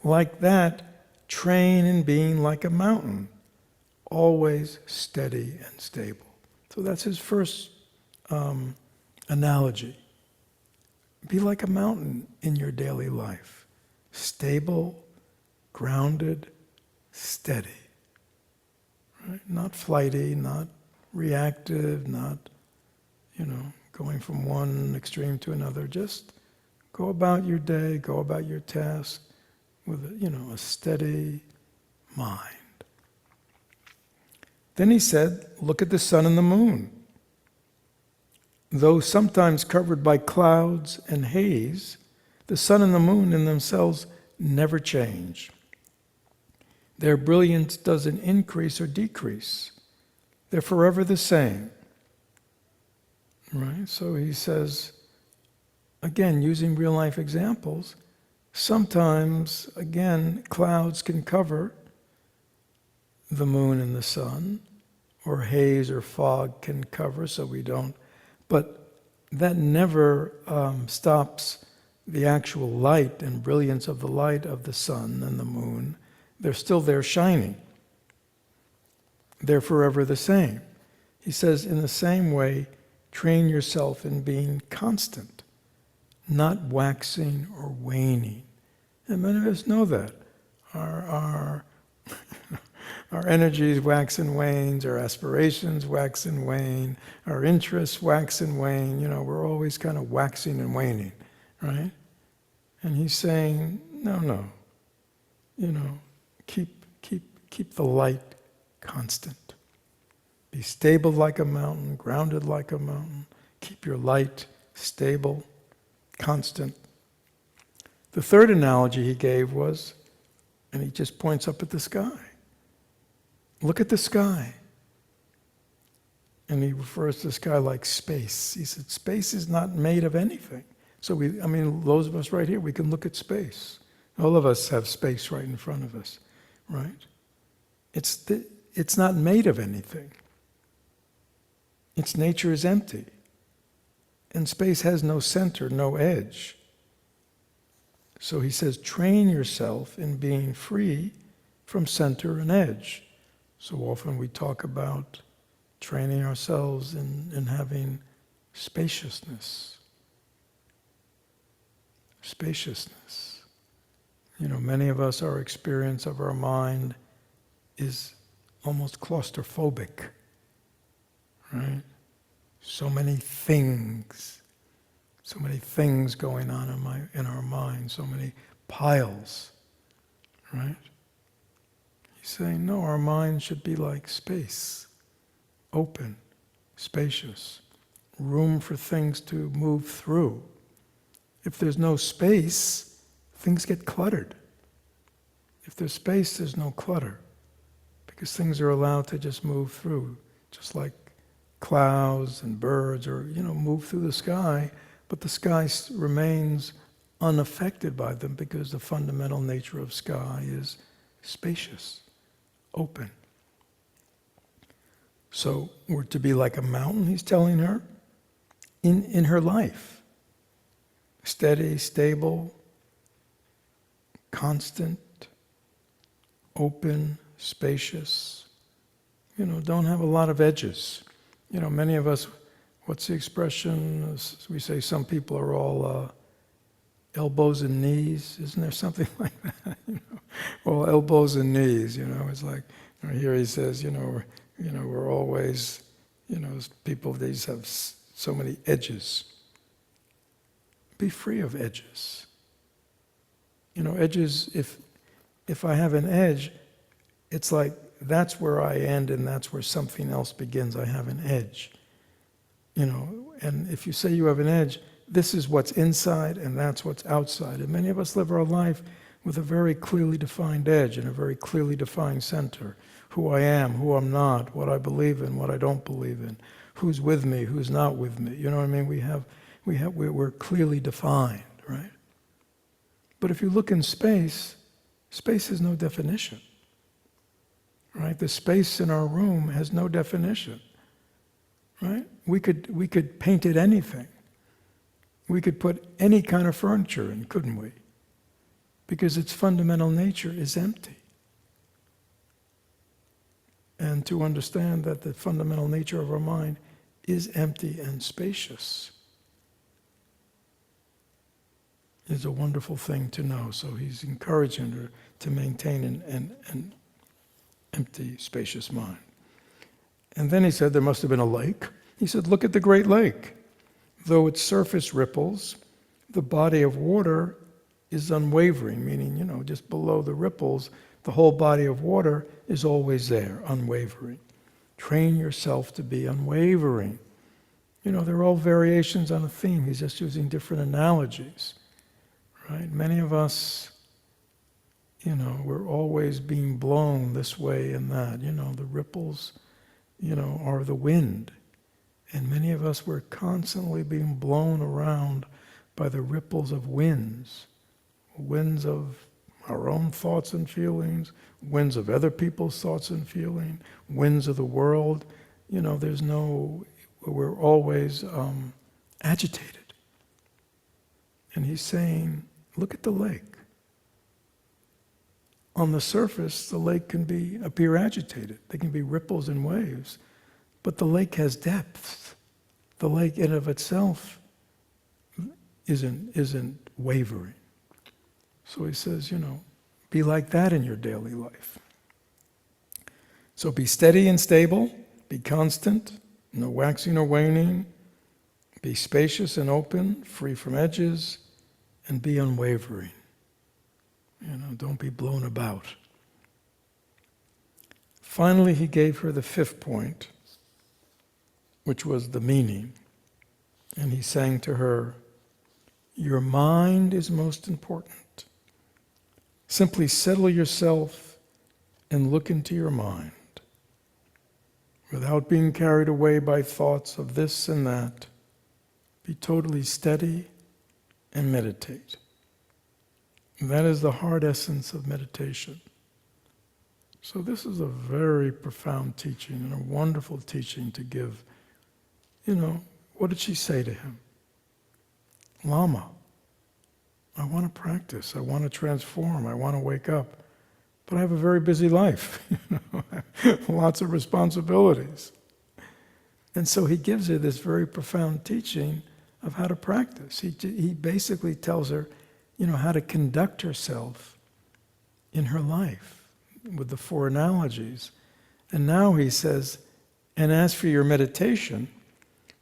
Like that, train in being like a mountain, always steady and stable. So that's his first analogy. Be like a mountain in your daily life. Stable, grounded, steady. Right? Not flighty, not reactive, not, going from one extreme to another. Just go about your day, go about your task with a steady mind. Then he said, look at the sun and the moon. Though sometimes covered by clouds and haze, the sun and the moon in themselves never change. Their brilliance doesn't increase or decrease. They're forever the same. Right? So he says, again, using real life examples, sometimes, again, clouds can cover the moon and the sun, or haze or fog can cover, so we don't. But that never stops the actual light and brilliance of the light of the sun and the moon. They're still there shining. They're forever the same. He says, in the same way, train yourself in being constant, not waxing or waning. And many of us know that. Our energies wax and wane, our aspirations wax and wane, our interests wax and wane. We're always kind of waxing and waning, right? And he's saying, no. Keep the light constant. Be stable like a mountain, grounded like a mountain. Keep your light stable, constant. The third analogy he gave was, and he just points up at the sky. Look at the sky. And he refers to the sky like space. He said, space is not made of anything. So those of us right here, we can look at space. All of us have space right in front of us, right? It's not made of anything. Its nature is empty. And space has no center, no edge. So he says, train yourself in being free from center and edge. So often we talk about training ourselves in having spaciousness. Spaciousness. Many of us, our experience of our mind is almost claustrophobic, right? So many things going on in our mind, so many piles, right? He's saying, no, our mind should be like space, open, spacious, room for things to move through. If there's no space, things get cluttered. If there's space, there's no clutter, because things are allowed to just move through, just like clouds and birds or, move through the sky, but the sky remains unaffected by them because the fundamental nature of sky is spacious, open. So we're to be like a mountain, he's telling her, in her life. Steady, stable, constant, open, spacious. Don't have a lot of edges. Many of us, what's the expression? We say some people are all elbows and knees. Isn't there something like that? All elbows and knees. It's like here he says, we're always, people. They just have so many edges. Be free of edges. Edges. If I have an edge, it's like that's where I end and that's where something else begins. I have an edge. And if you say you have an edge, this is what's inside and that's what's outside. And many of us live our life with a very clearly defined edge and a very clearly defined center. Who I am, who I'm not, what I believe in, what I don't believe in, who's with me, who's not with me. You know what I mean? We're clearly defined, right? But if you look in space, space has no definition, right? The space in our room has no definition, right? We could paint it anything. We could put any kind of furniture in, couldn't we? Because its fundamental nature is empty. And to understand that the fundamental nature of our mind is empty and spacious is a wonderful thing to know. So he's encouraging her to maintain an empty, spacious mind. And then he said there must have been a lake. He said, look at the great lake. Though its surface ripples, the body of water is unwavering, meaning, just below the ripples, the whole body of water is always there, unwavering. Train yourself to be unwavering. They're all variations on a theme. He's just using different analogies, right? Many of us, we're always being blown this way and that. The ripples, are the wind. And many of us, we're constantly being blown around by the ripples of winds of our own thoughts and feelings, winds of other people's thoughts and feelings, winds of the world. We're always agitated. And he's saying, look at the lake. On the surface, the lake can appear agitated. There can be ripples and waves, but the lake has depth. The lake in of itself isn't wavering. So he says, be like that in your daily life. So be steady and stable, be constant, no waxing or waning, be spacious and open, free from edges, and be unwavering. Don't be blown about. Finally, he gave her the fifth point, which was the meaning. And he sang to her, your mind is most important. Simply settle yourself and look into your mind. Without being carried away by thoughts of this and that, be totally steady and meditate. And that is the heart essence of meditation. So this is a very profound teaching and a wonderful teaching to give. What did she say to him? Lama, I want to practice, I want to transform, I want to wake up, but I have a very busy life, lots of responsibilities. And so he gives her this very profound teaching of how to practice. He basically tells her, how to conduct herself in her life with the four analogies. And now he says, and as for your meditation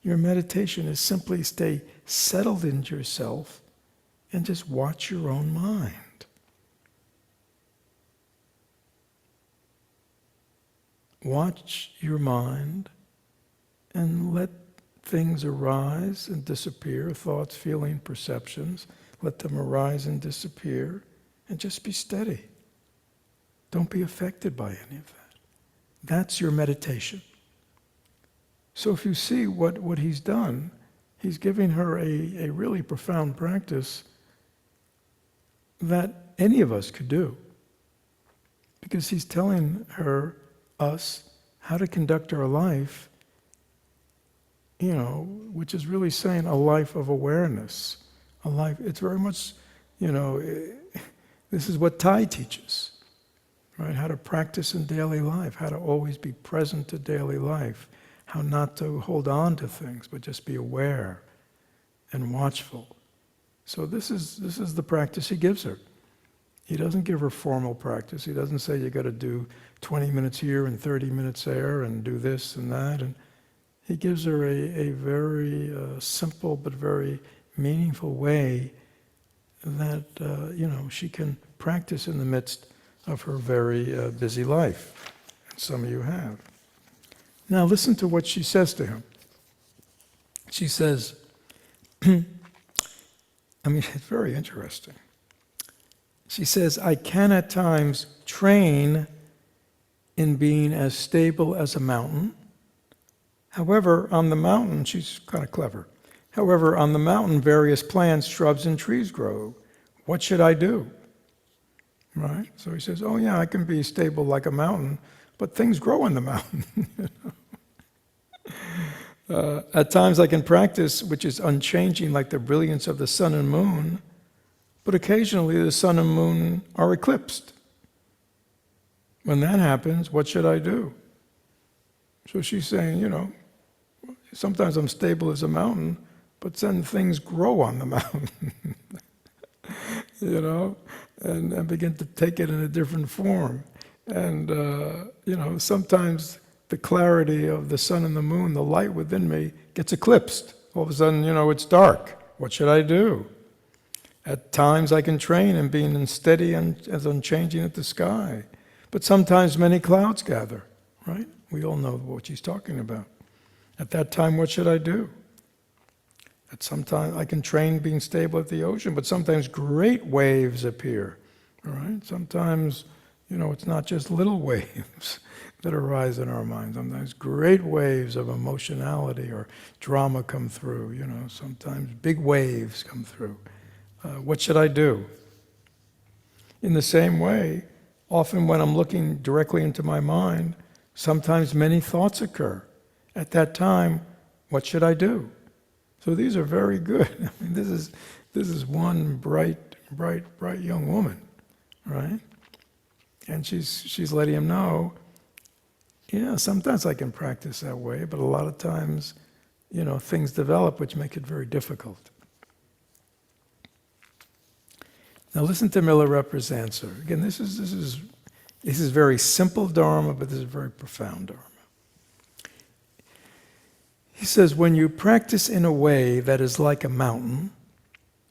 is simply stay settled into yourself and just watch your own mind. Watch your mind and let things arise and disappear, thoughts, feelings, perceptions. Let them arise and disappear, and just be steady. Don't be affected by any of that. That's your meditation. So if you see what he's done, he's giving her a really profound practice that any of us could do. Because he's telling us, how to conduct our life, which is really saying a life of awareness. A life, it's very much, this is what Thai teaches, right? How to practice in daily life, how to always be present to daily life, how not to hold on to things, but just be aware and watchful. So this is the practice he gives her. He doesn't give her formal practice. He doesn't say you got to do 20 minutes here and 30 minutes there and do this and that. And he gives her a very simple but very meaningful way that she can practice in the midst of her very busy life. And some of you have. Now listen to what she says to him. She says, it's very interesting. She says, I can at times train in being as stable as a mountain. However, on the mountain, she's kind of clever. However, on the mountain, various plants, shrubs, and trees grow. What should I do? Right? So he says, oh yeah, I can be stable like a mountain, but things grow on the mountain. At times I can practice, which is unchanging, like the brilliance of the sun and moon, but occasionally the sun and moon are eclipsed. When that happens, what should I do? So she's saying, sometimes I'm stable as a mountain, but then things grow on the mountain, and begin to take it in a different form. And, sometimes the clarity of the sun and the moon, the light within me, gets eclipsed. All of a sudden, it's dark. What should I do? At times I can train in being steady and as unchanging as the sky. But sometimes many clouds gather, right? We all know what she's talking about. At that time, what should I do? At some time I can train being stable at the ocean, but sometimes great waves appear, all right? Sometimes, it's not just little waves that arise in our minds. Sometimes great waves of emotionality or drama come through, sometimes big waves come through. What should I do? In the same way, often when I'm looking directly into my mind, sometimes many thoughts occur. At that time, what should I do? So these are very good. This is one bright young woman, right? And she's letting him know, sometimes I can practice that way, but a lot of times, things develop which make it very difficult. Now listen to Milarepa's answer. Again, this is very simple Dharma, but this is very profound Dharma. He says, when you practice in a way that is like a mountain,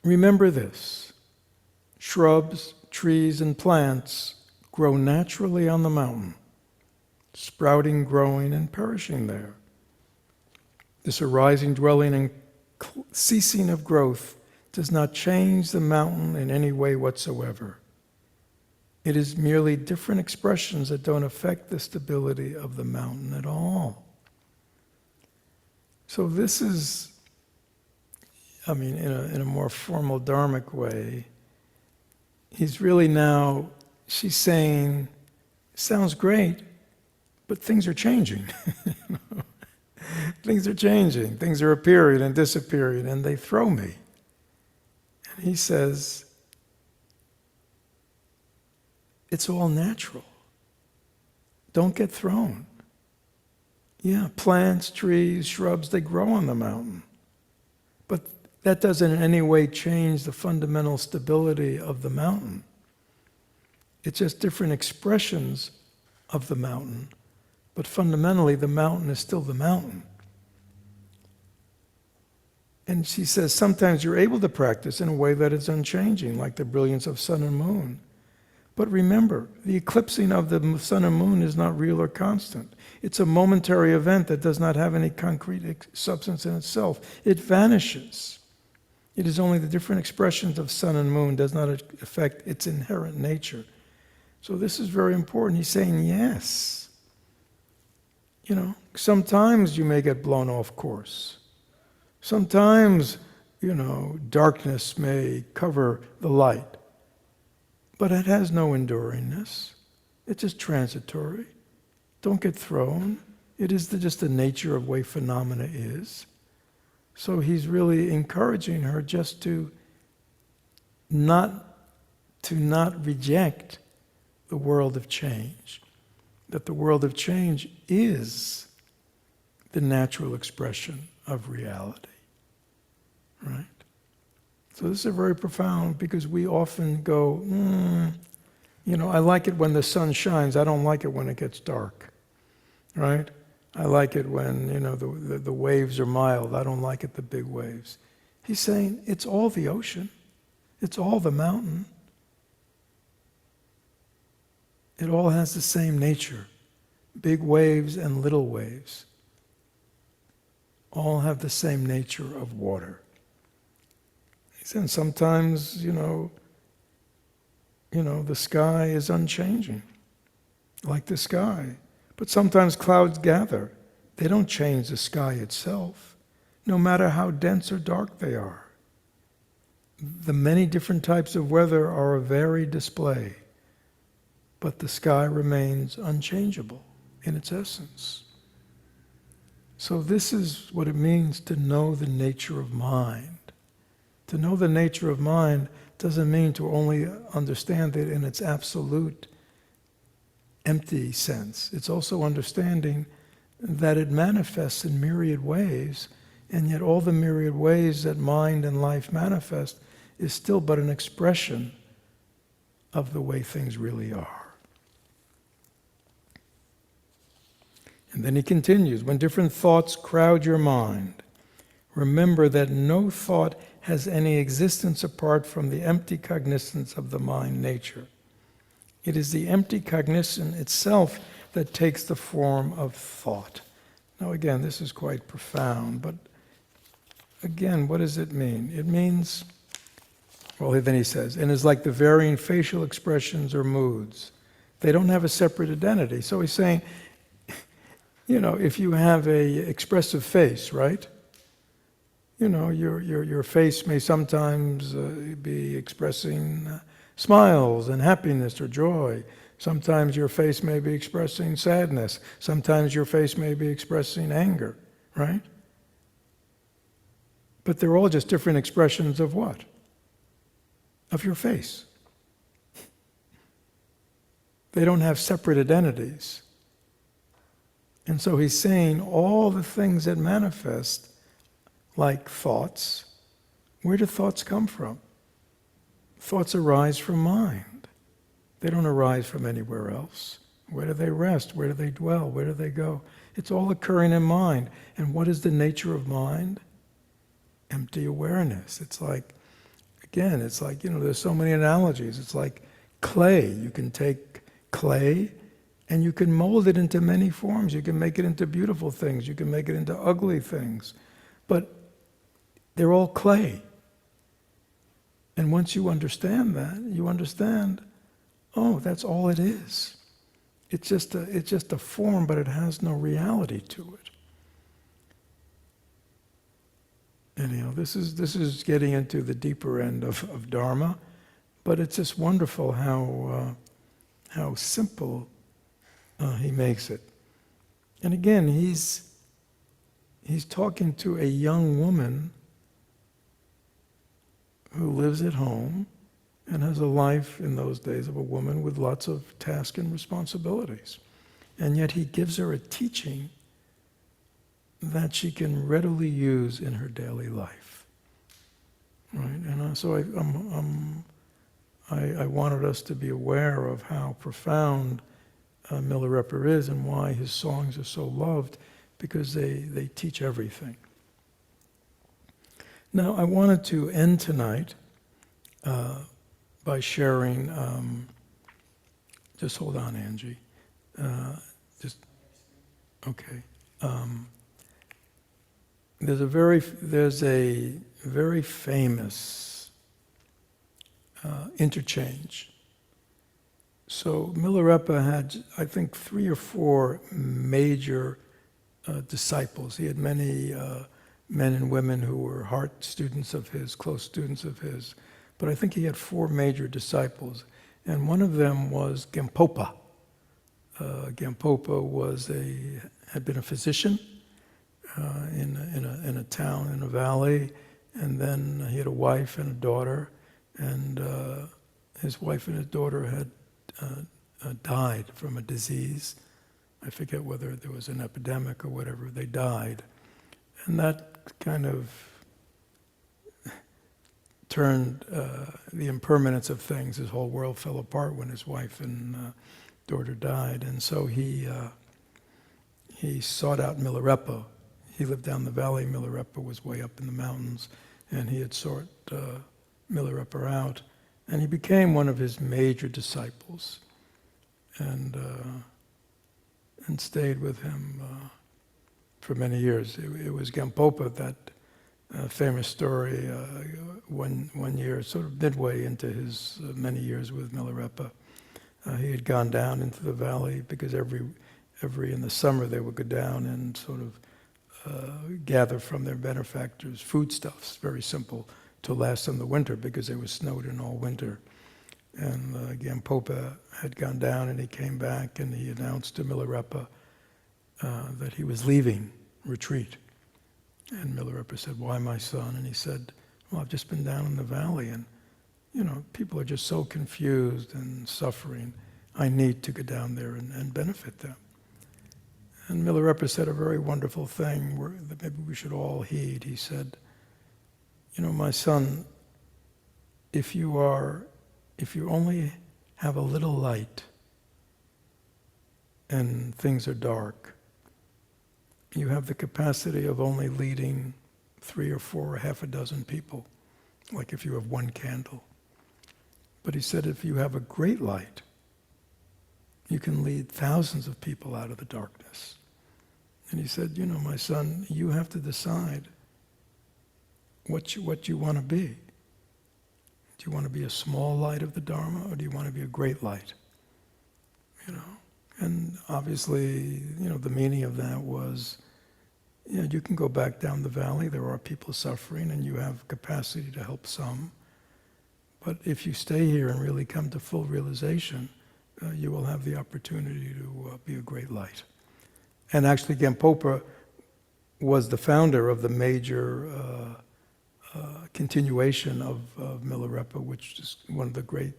remember this: shrubs, trees, and plants grow naturally on the mountain, sprouting, growing, and perishing there. This arising, dwelling, and ceasing of growth does not change the mountain in any way whatsoever. It is merely different expressions that don't affect the stability of the mountain at all. So this is, in a more formal Dharmic way, he's really now, she's saying, sounds great, but things are changing. Things are changing, things are appearing and disappearing, and they throw me. And he says, it's all natural. Don't get thrown. Yeah, plants, trees, shrubs, they grow on the mountain. But that doesn't in any way change the fundamental stability of the mountain. It's just different expressions of the mountain. But fundamentally, the mountain is still the mountain. And she says, sometimes you're able to practice in a way that is unchanging, like the brilliance of sun and moon. But remember, the eclipsing of the sun and moon is not real or constant. It's a momentary event that does not have any concrete substance in itself. It vanishes. It is only the different expressions of sun and moon does not affect its inherent nature. So this is very important. He's saying, yes, sometimes you may get blown off course. Sometimes, darkness may cover the light, but it has no enduringness. It's just transitory. Don't get thrown. It is just the nature of way phenomena is. So he's really encouraging her just to not reject the world of change. That the world of change is the natural expression of reality. Right? So this is very profound, because we often go, I like it when the sun shines, I don't like it when it gets dark. Right? I like it when, the waves are mild, I don't like it, the big waves. He's saying it's all the ocean. It's all the mountain. It all has the same nature. Big waves and little waves all have the same nature of water. And sometimes, the sky is unchanging, like the sky. But sometimes clouds gather. They don't change the sky itself, no matter how dense or dark they are. The many different types of weather are a varied display, but the sky remains unchangeable in its essence. So this is what it means to know the nature of mind. To know the nature of mind doesn't mean to only understand it in its absolute empty sense. It's also understanding that it manifests in myriad ways, and yet all the myriad ways that mind and life manifest is still but an expression of the way things really are. And then he continues, when different thoughts crowd your mind, remember that no thought has any existence apart from the empty cognizance of the mind nature. It is the empty cognition itself that takes the form of thought. Now again, this is quite profound, but again, what does it mean? It means, well, then he says, and it's like the varying facial expressions or moods. They don't have a separate identity. So he's saying, if you have a expressive face, right? Your face may sometimes be expressing smiles and happiness or joy. Sometimes your face may be expressing sadness. Sometimes your face may be expressing anger, right? But they're all just different expressions of what? Of your face. They don't have separate identities. And so he's saying all the things that manifest, like thoughts, where do thoughts come from? Thoughts arise from mind. They don't arise from anywhere else. Where do they rest? Where do they dwell? Where do they go? It's all occurring in mind. And what is the nature of mind? Empty awareness. It's like, there's so many analogies. It's like clay. You can take clay and you can mold it into many forms. You can make it into beautiful things. You can make it into ugly things. But they're all clay. And once you understand that, you understand, oh, that's all it is. It's just a form, but it has no reality to it. Anyhow, this is getting into the deeper end of Dharma, but it's just wonderful how simple he makes it. And again, he's talking to a young woman who lives at home and has a life in those days of a woman with lots of tasks and responsibilities. And yet he gives her a teaching that she can readily use in her daily life. Right? And so I wanted us to be aware of how profound Milarepa is and why his songs are so loved, because they teach everything. Now, I wanted to end tonight by sharing, just hold on, Angie. Okay. There's a very famous interchange. So Milarepa had, I think, 3 or 4 major disciples. He had many men and women who were heart students of his, close students of his. But I think he had 4 major disciples. And one of them was Gampopa. Gampopa had been a physician in a town, in a valley. And then he had a wife and a daughter. And his wife and his daughter had died from a disease. I forget whether there was an epidemic or whatever. They died. And that kind of turned the impermanence of things. His whole world fell apart when his wife and daughter died. And so he sought out Milarepa. He lived down the valley. Milarepa was way up in the mountains. And he had sought Milarepa out. And he became one of his major disciples. And stayed with him for many years. It was Gampopa, that famous story, one year, sort of midway into his many years with Milarepa. He had gone down into the valley because every in the summer they would go down and sort of gather from their benefactors foodstuffs, very simple, to last them the winter because they were snowed in all winter. And Gampopa had gone down and he came back and he announced to Milarepa that he was leaving retreat. And Milarepa said, "Why, my son?" And he said, "Well, I've just been down in the valley and, people are just so confused and suffering. I need to go down there and benefit them." And Milarepa said a very wonderful thing that maybe we should all heed. He said, "My son, if you only have a little light and things are dark, you have the capacity of only leading 3 or 4 or half a dozen people, like if you have 1 candle. But," he said, "if you have a great light, you can lead thousands of people out of the darkness." And he said, "My son, you have to decide what you want to be. Do you want to be a small light of the Dharma, or do you want to be a great light?" And obviously, the meaning of that was, you can go back down the valley, there are people suffering, and you have capacity to help some. But if you stay here and really come to full realization, you will have the opportunity to be a great light. And actually, Gampopa was the founder of the major continuation of Milarepa, which is one of the great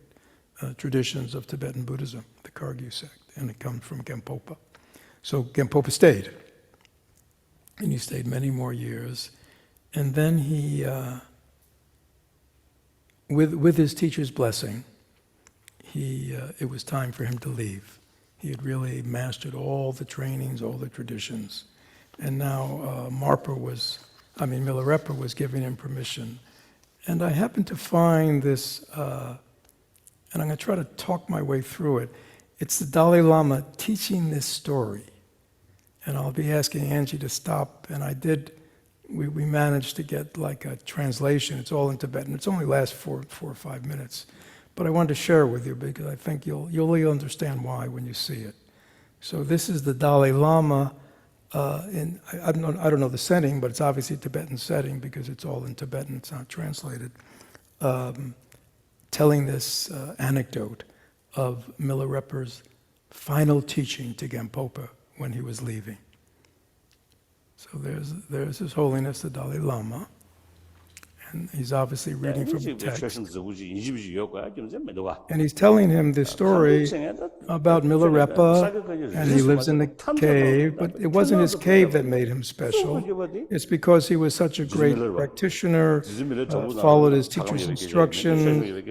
traditions of Tibetan Buddhism, the Kagyu sect, and it comes from Gampopa. So Gampopa stayed, and he stayed many more years. And then he, with his teacher's blessing, it was time for him to leave. He had really mastered all the trainings, all the traditions. And now Milarepa was giving him permission. And I happened to find this, and I'm going to try to talk my way through it. It's the Dalai Lama teaching this story. And I'll be asking Angie to stop, and I did. We managed to get like a translation. It's all in Tibetan. It's only lasts 4 or 5 minutes. But I wanted to share it with you because I think you'll really understand why when you see it. So this is the Dalai Lama. I don't know the setting, but it's obviously a Tibetan setting because it's all in Tibetan. It's not translated. Telling this anecdote of Milarepa's final teaching to Gampopa when he was leaving. So there's His Holiness the Dalai Lama, and he's obviously reading from the text. And he's telling him this story about Milarepa, and he lives in the cave, but it wasn't his cave that made him special. It's because he was such a great practitioner, followed his teacher's instruction,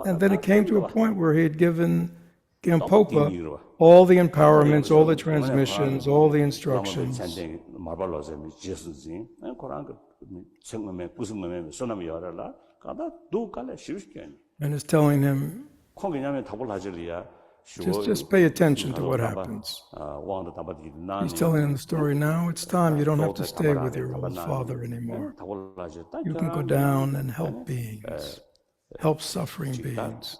and then it came to a point where he had given Gampopa all the empowerments, all the transmissions, all the instructions. And is telling him, just pay attention to what happens. He's telling him the story now. It's time. You don't have to stay with your old father anymore. You can go down and help beings, help suffering beings.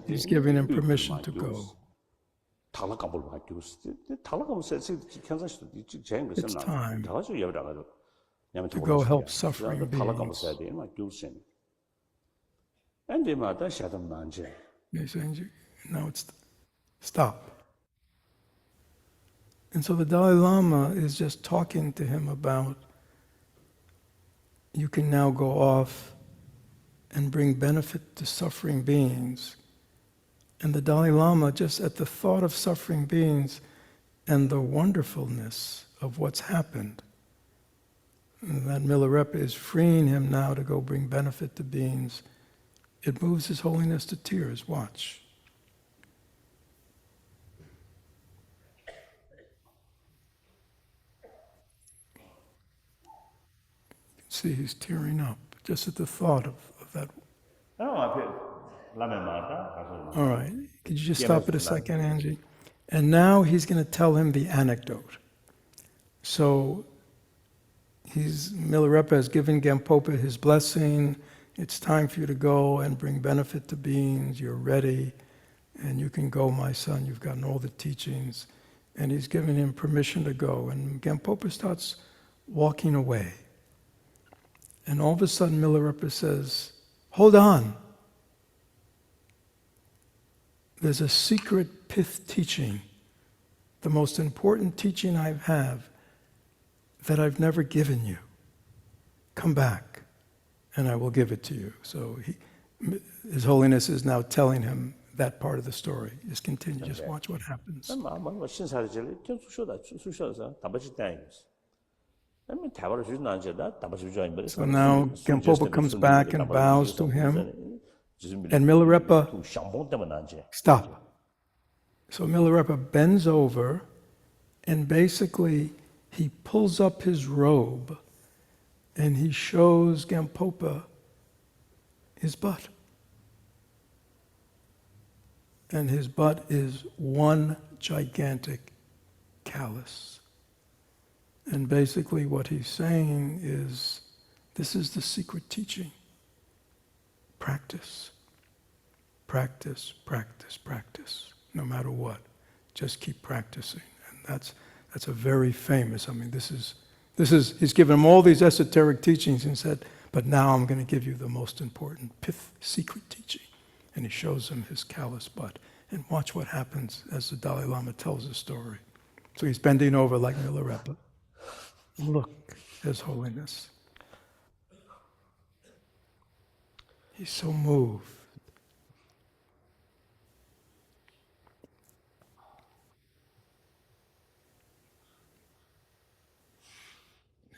He's giving him permission to go. It's time to go help suffering beings. He's saying, no, it's stop. And so the Dalai Lama is just talking to him about, you can now go off and bring benefit to suffering beings. And the Dalai Lama, just at the thought of suffering beings and the wonderfulness of what's happened, that Milarepa is freeing him now to go bring benefit to beings, it moves His Holiness to tears. Watch. You can see he's tearing up just at the thought of that. All right, could you just stop it a second, Angie? And now he's going to tell him the anecdote. So Milarepa has given Gampopa his blessing. It's time for you to go and bring benefit to beings. You're ready, and you can go, my son. You've gotten all the teachings. And he's giving him permission to go. And Gampopa starts walking away. And all of a sudden, Milarepa says, hold on. There's a secret pith teaching, the most important teaching I have, that I've never given you. Come back, and I will give it to you. So His Holiness is now telling him that part of the story. Just continue, just watch what happens. So now Gampopa comes back and bows to him, and Milarepa, stop. So Milarepa bends over, and basically he pulls up his robe and he shows Gampopa his butt. And his butt is one gigantic callus. And basically what he's saying is, this is the secret teaching. Practice. Practice, practice, practice. No matter what. Just keep practicing. And that's a very famous, he's given him all these esoteric teachings and said, but now I'm going to give you the most important pith secret teaching. And he shows him his callous butt. And watch what happens as the Dalai Lama tells the story. So he's bending over like Milarepa. Look, His Holiness. He's so moved.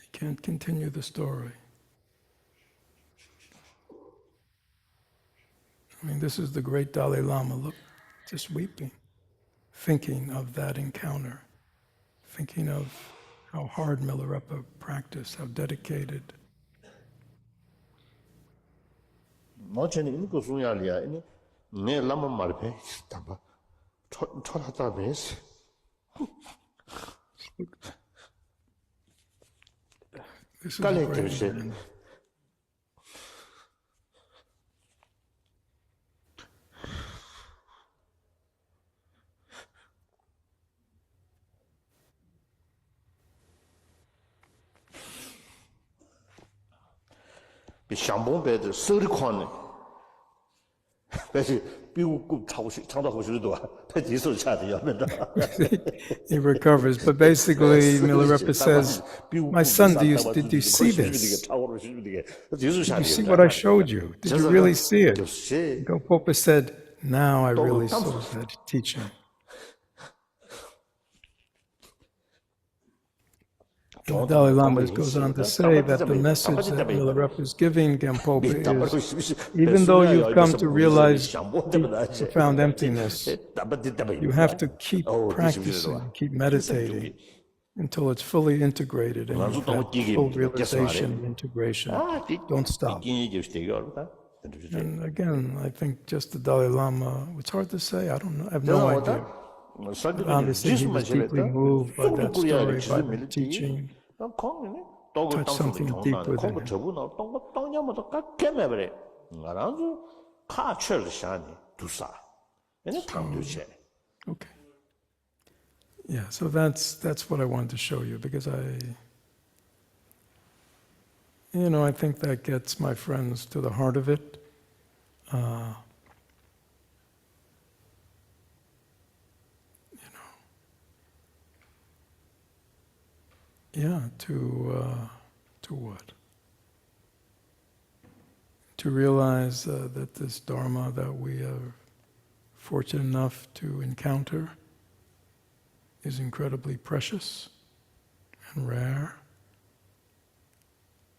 He can't continue the story. This is the great Dalai Lama, look, just weeping, thinking of that encounter, thinking of how hard Milarepa practiced, how dedicated. This is a great man. He recovers, but basically Milarepa says, my son, did you see this? Did you see what I showed you? Did you really see it? Gampopa said, now I really saw that teaching. And the Dalai Lama goes on to say that the message that Milarepa is giving Gampopa is, even though you've come to realize deep, profound emptiness, you have to keep practicing, keep meditating until it's fully integrated and you've had full realization and integration. Don't stop. And again, I think just the Dalai Lama, it's hard to say, I don't know, I have no idea. But obviously he was deeply moved by that story, by the teaching, touched something deep within him. Okay. Yeah, so that's what I wanted to show you, because I think that gets my friends to the heart of it. To what? To realize that this Dharma that we are fortunate enough to encounter is incredibly precious and rare,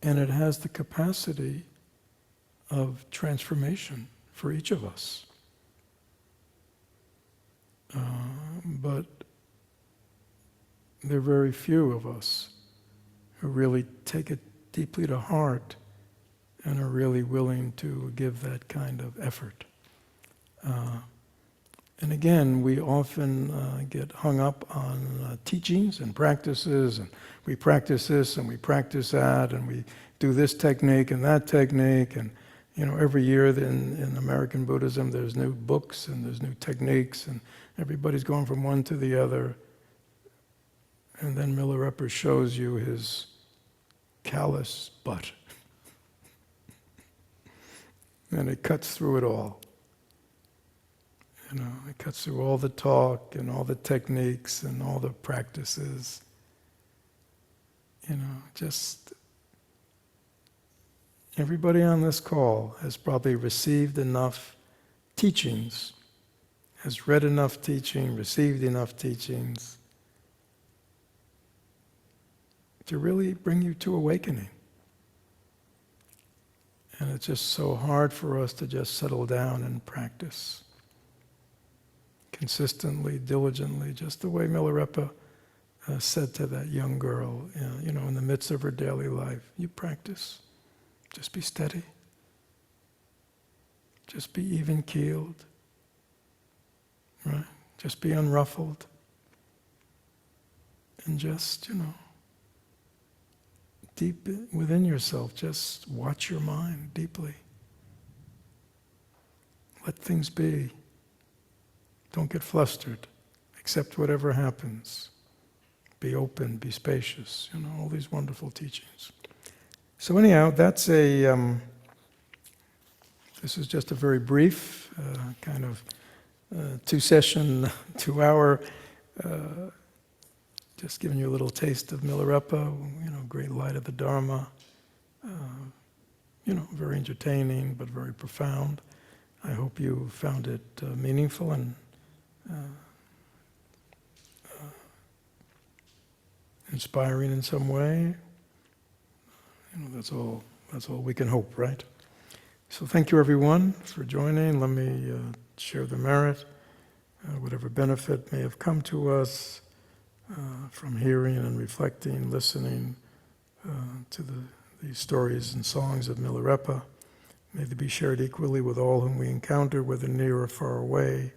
and it has the capacity of transformation for each of us. But there are very few of us who really take it deeply to heart and are really willing to give that kind of effort. And again, we often get hung up on teachings and practices, and we practice this and we practice that, and we do this technique and that technique, and every year in American Buddhism there's new books and there's new techniques, and everybody's going from one to the other. And then Milarepa shows you his callous butt. And it cuts through it all. It cuts through all the talk and all the techniques and all the practices. Just everybody on this call has probably received enough teachings, has read enough teaching, received enough teachings to really bring you to awakening. And it's just so hard for us to just settle down and practice consistently, diligently, just the way Milarepa said to that young girl, in the midst of her daily life. You practice. Just be steady. Just be even-keeled. Right? Just be unruffled. And just, deep within yourself, just watch your mind deeply. Let things be. Don't get flustered. Accept whatever happens. Be open, be spacious. All these wonderful teachings. So anyhow, this is just a very brief, kind of 2-session, 2-hour, just giving you a little taste of Milarepa, great light of the Dharma, very entertaining but very profound. I hope you found it meaningful and inspiring in some way. That's all we can hope, right? So thank you everyone for joining. Let me share the merit, whatever benefit may have come to us from hearing and reflecting, listening to the stories and songs of Milarepa. May they be shared equally with all whom we encounter, whether near or far away.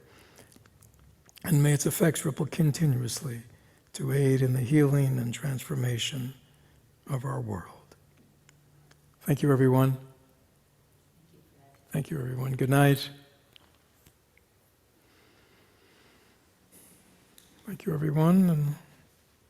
And may its effects ripple continuously to aid in the healing and transformation of our world. Thank you, everyone. Thank you, everyone. Good night. Thank you, everyone. And